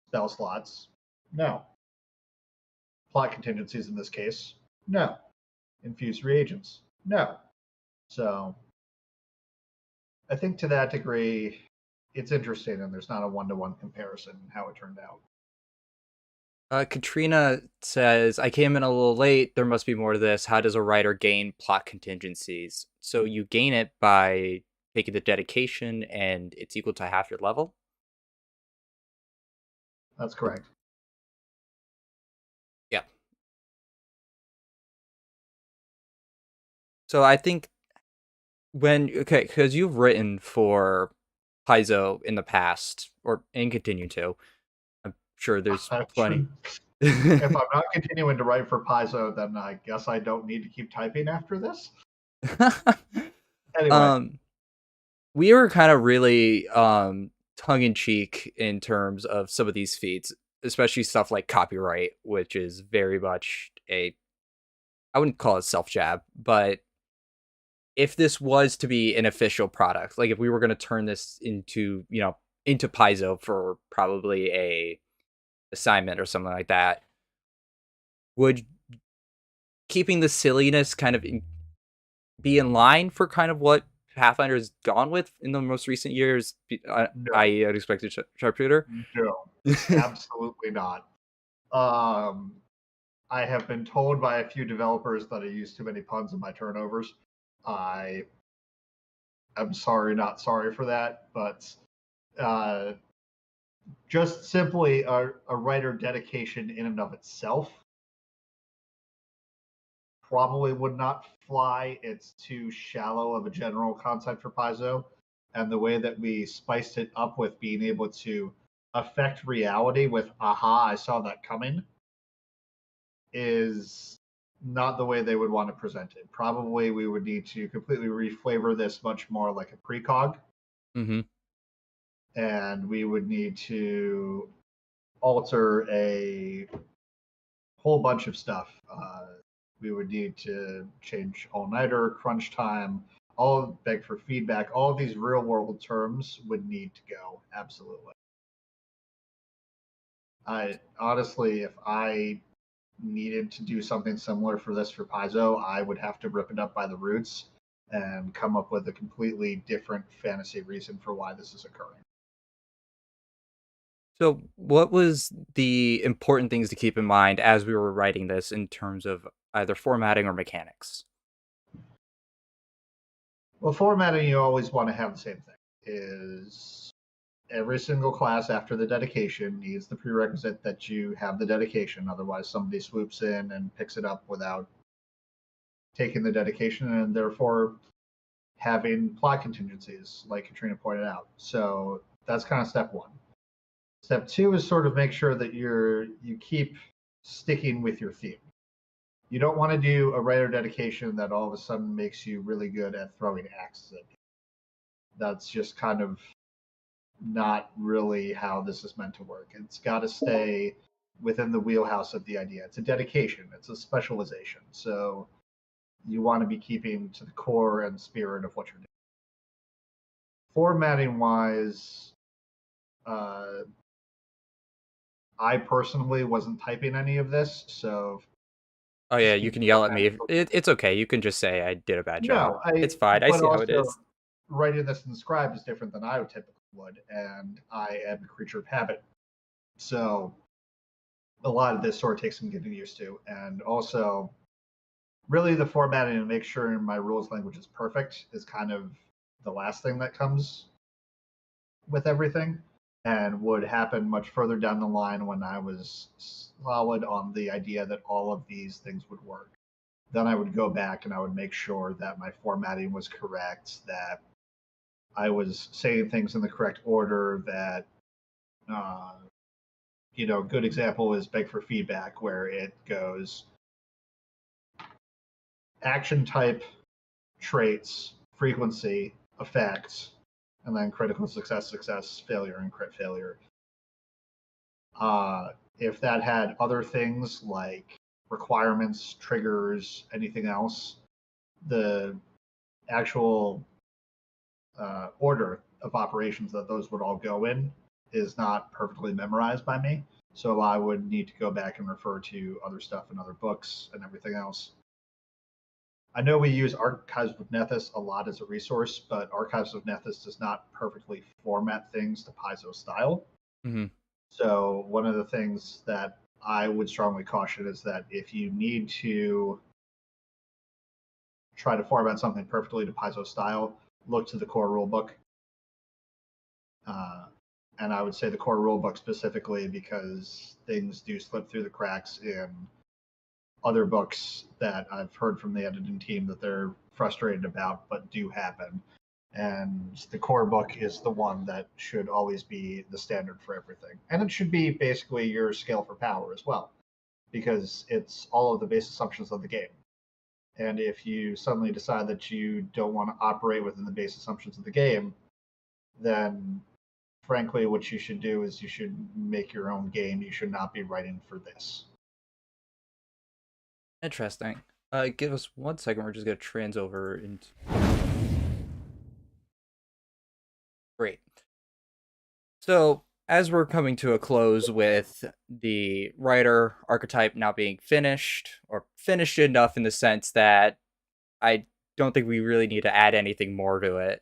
Spell slots, no. Plot contingencies in this case, no. Infused reagents, no. So I think to that degree, it's interesting, and there's not a one-to-one comparison in how it turned out. Katrina says, I came in a little late. There must be more to this. How does a writer gain plot contingencies? So you gain it by taking the dedication, and it's equal to half your level? That's correct. Yeah. So I think because you've written for Paizo in the past, and continue to. I'm sure there's plenty. If I'm not continuing to write for Paizo, then I guess I don't need to keep typing after this. Anyway. We were kind of really tongue-in-cheek in terms of some of these feats, especially stuff like copyright, which is very much I wouldn't call it self-jab, but if this was to be an official product, like if we were going to turn this into Paizo for probably a assignment or something like that, would keeping the silliness kind of be in line for kind of what Pathfinder has gone with in the most recent years, No. i.e. Unexpected Sharpshooter? No, absolutely not. I have been told by a few developers that I use too many puns in my turnovers. I'm sorry, not sorry for that, but just simply a writer dedication in and of itself probably would not fly. It's too shallow of a general concept for Paizo. And the way that we spiced it up with being able to affect reality with aha, I saw that coming, is not the way they would want to present it. Probably we would need to completely reflavor this much more like a precog. And we would need to alter a whole bunch of stuff. We would need to change all-nighter, crunch time, beg for feedback. All of these real-world terms would need to go, absolutely. Honestly, if I needed to do something similar for this for Paizo, I would have to rip it up by the roots and come up with a completely different fantasy reason for why this is occurring. So what was the important things to keep in mind as we were writing this in terms of either formatting or mechanics? Well, formatting, you always want to have the same thing. Is every single class after the dedication needs the prerequisite that you have the dedication. Otherwise, somebody swoops in and picks it up without taking the dedication, and therefore having plot contingencies, like Katrina pointed out. So that's kind of step one. Step two is sort of make sure that you keep sticking with your theme. You don't want to do a writer dedication that all of a sudden makes you really good at throwing axes at people. That's just kind of not really how this is meant to work. It's got to stay within the wheelhouse of the idea. It's a dedication. It's a specialization. So you want to be keeping to the core and spirit of what you're doing. Formatting wise, I personally wasn't typing any of this, so. Oh yeah, you can yell at me. It's okay. You can just say I did a bad job. No, it's fine. I see how it is. Writing this in Scribe is different than I typically would, and I am a creature of habit. So a lot of this sort of takes some getting used to, and also really the formatting and make sure my rules language is perfect is kind of the last thing that comes with everything, and would happen much further down the line when I was solid on the idea that all of these things would work. Then I would go back and I would make sure that my formatting was correct, that I was saying things in the correct order, that good example is Beg for Feedback, where it goes action type, traits, frequency, effects, and then critical success, success, failure, and crit failure. If that had other things like requirements, triggers, anything else, the actual order of operations that those would all go in is not perfectly memorized by me. So I would need to go back and refer to other stuff in other books and everything else. I know we use Archives of Nethys a lot as a resource, but Archives of Nethys does not perfectly format things to Paizo style. Mm-hmm. So one of the things that I would strongly caution is that if you need to try to format something perfectly to Paizo style, look to the core rulebook. And I would say the core rulebook specifically because things do slip through the cracks in other books that I've heard from the editing team that they're frustrated about, but do happen. And the core book is the one that should always be the standard for everything. And it should be basically your scale for power as well, because it's all of the base assumptions of the game. And if you suddenly decide that you don't want to operate within the base assumptions of the game, then frankly, what you should do is you should make your own game. You should not be writing for this. Interesting. Give us 1 second. We're just gonna trans over into. Great. So as we're coming to a close with the writer archetype now being finished, or finished enough in the sense that I don't think we really need to add anything more to it.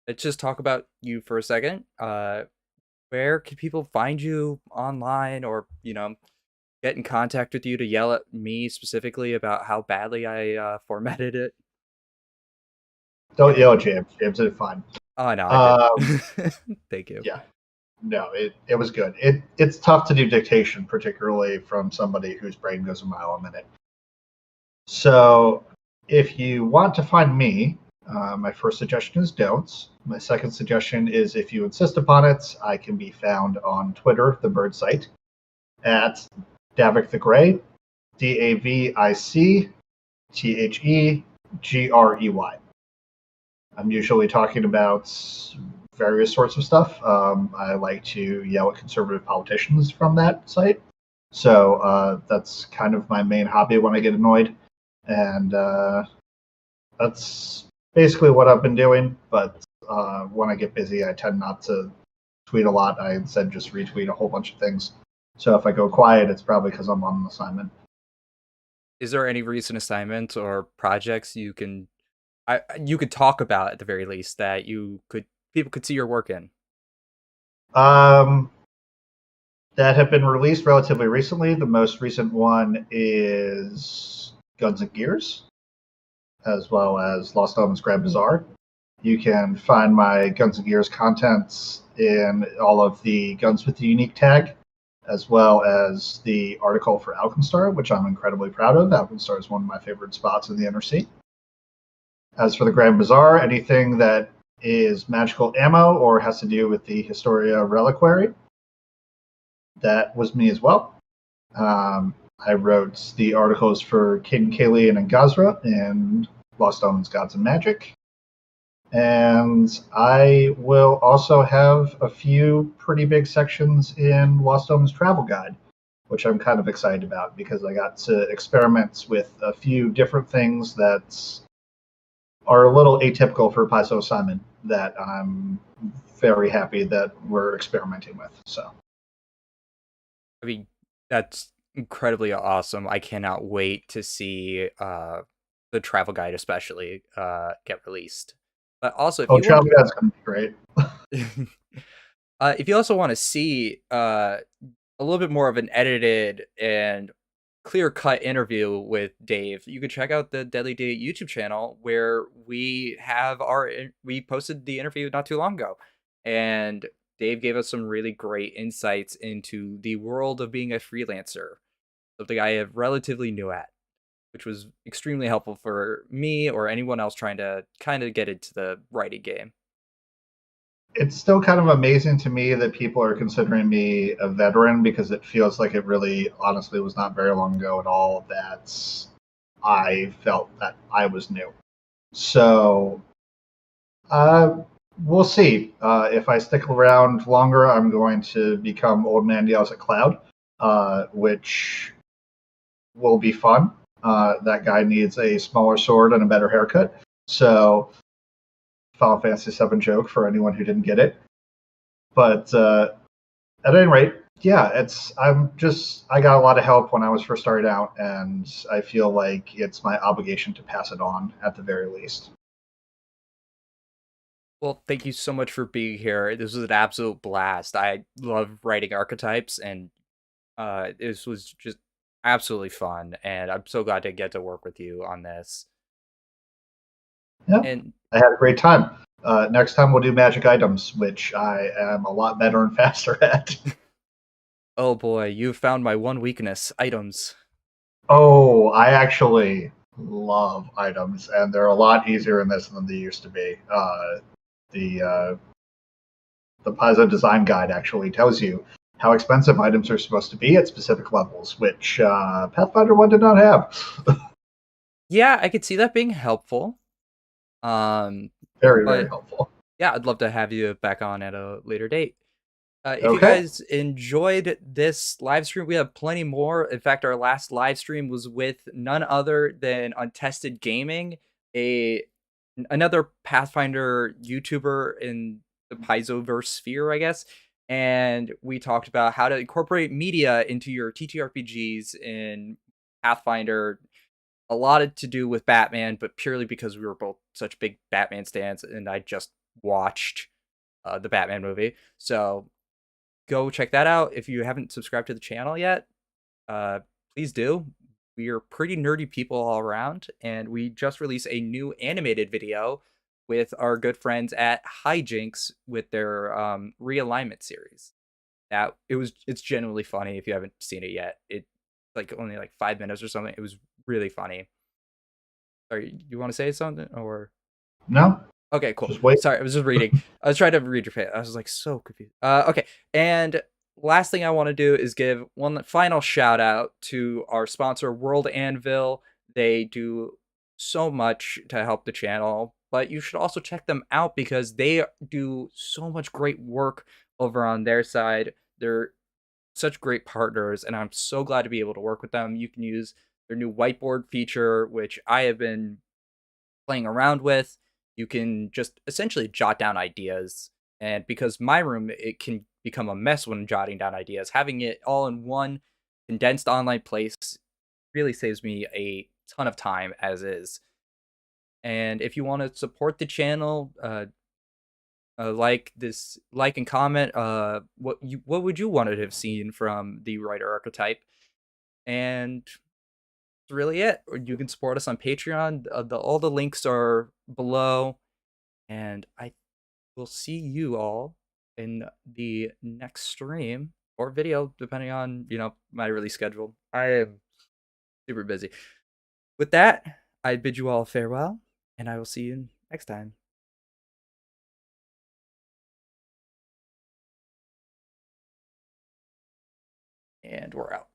Let's just talk about you for a second. Where can people find you online, or get in contact with you to yell at me specifically about how badly I formatted it? Don't yell at James. James did it fine. Oh no, I did. Thank you. Yeah. No, it was good. It's tough to do dictation, particularly from somebody whose brain goes a mile a minute. So if you want to find me, my first suggestion is don't. My second suggestion is if you insist upon it, I can be found on Twitter, the bird site, at Davik the Grey, DAVICTHEGREY. I'm usually talking about various sorts of stuff. I like to yell at conservative politicians from that site. So that's kind of my main hobby when I get annoyed. And that's basically what I've been doing. But when I get busy, I tend not to tweet a lot. I instead just retweet a whole bunch of things. So if I go quiet, it's probably because I'm on an assignment. Is there any recent assignments or projects you could talk about at the very least that people could see your work in? That have been released relatively recently. The most recent one is Guns and Gears, as well as Lost Elements Grand Bazaar. You can find my Guns and Gears contents in all of the Guns with the Unique tag, as well as the article for Alkenstar, which I'm incredibly proud of. Alkenstar is one of my favorite spots in the NRC. As for the Grand Bazaar, anything that is magical ammo or has to do with the Historia Reliquary, that was me as well. I wrote the articles for Caden Kalian and Gazra in Lost Omens, Gods and Magic. And I will also have a few pretty big sections in Lost Omens Travel Guide, which I'm kind of excited about because I got to experiment with a few different things that are a little atypical for Paizo assignment that I'm very happy that we're experimenting with. So, I mean, that's incredibly awesome. I cannot wait to see the travel guide especially get released. But also, if Travel guide's gonna be great. if you also want to see a little bit more of an edited and clear-cut interview with Dave, you could check out the Deadly Dd8 YouTube channel where we posted the interview not too long ago, and Dave gave us some really great insights into the world of being a freelancer, something I am relatively new at, which was extremely helpful for me or anyone else trying to kind of get into the writing game. It's still kind of amazing to me that people are considering me a veteran, because it feels like it really, honestly, was not very long ago at all that I felt that I was new. So we'll see. If I stick around longer, I'm going to become Old Man Yells at Cloud, which will be fun. That guy needs a smaller sword and a better haircut. So, Final Fantasy VII joke for anyone who didn't get it. But at any rate, yeah, I got a lot of help when I was first starting out, and I feel like it's my obligation to pass it on at the very least. Well, thank you so much for being here. This was an absolute blast. I love writing archetypes, and this was just absolutely fun, and I'm so glad to get to work with you on this. Yeah, And I had a great time. Next time we'll do magic items, which I am a lot better and faster at. oh boy, you found my one weakness, items. Oh, I actually love items, and they're a lot easier in this than they used to be. The Paizo design guide actually tells you how expensive items are supposed to be at specific levels, which Pathfinder 1 did not have. Yeah, I could see that being helpful. Very, very But helpful. yeah, I'd love to have you back on at a later date. If you Okay. guys enjoyed this live stream, we have plenty more. In fact, our last live stream was with none other than Untested Gaming, another Pathfinder YouTuber in the Paizoverse sphere, I guess. And we talked about how to incorporate media into your TTRPGs in Pathfinder. A lot to do with Batman, but purely because we were both such big Batman stans, and I just watched the Batman movie. So go check that out. If you haven't subscribed to the channel yet, please do. We are pretty nerdy people all around, and we just released a new animated video with our good friends at Hijinks with their realignment series. That it's genuinely funny if you haven't seen it yet. It's like only like 5 minutes or something. It was really funny. Sorry, you want to say something or? No? Okay, cool. Just wait. Sorry, I was just reading. I was trying to read your face. I was like so confused. Okay, and last thing I want to do is give one final shout out to our sponsor, World Anvil. They do so much to help the channel, but you should also check them out because they do so much great work over on their side. They're such great partners, and I'm so glad to be able to work with them. You can use their new whiteboard feature, which I have been playing around with. You can just essentially jot down ideas, and because my room, it can become a mess when jotting down ideas. Having it all in one condensed online place really saves me a ton of time as is. And if you want to support the channel, like and comment what would you want to have seen from the writer archetype, and that's really it. Or you can support us on Patreon. All the links are below, and I will see you all in the next stream or video, depending on my release schedule. I am super busy. With that, I bid you all farewell, and I will see you next time. And we're out.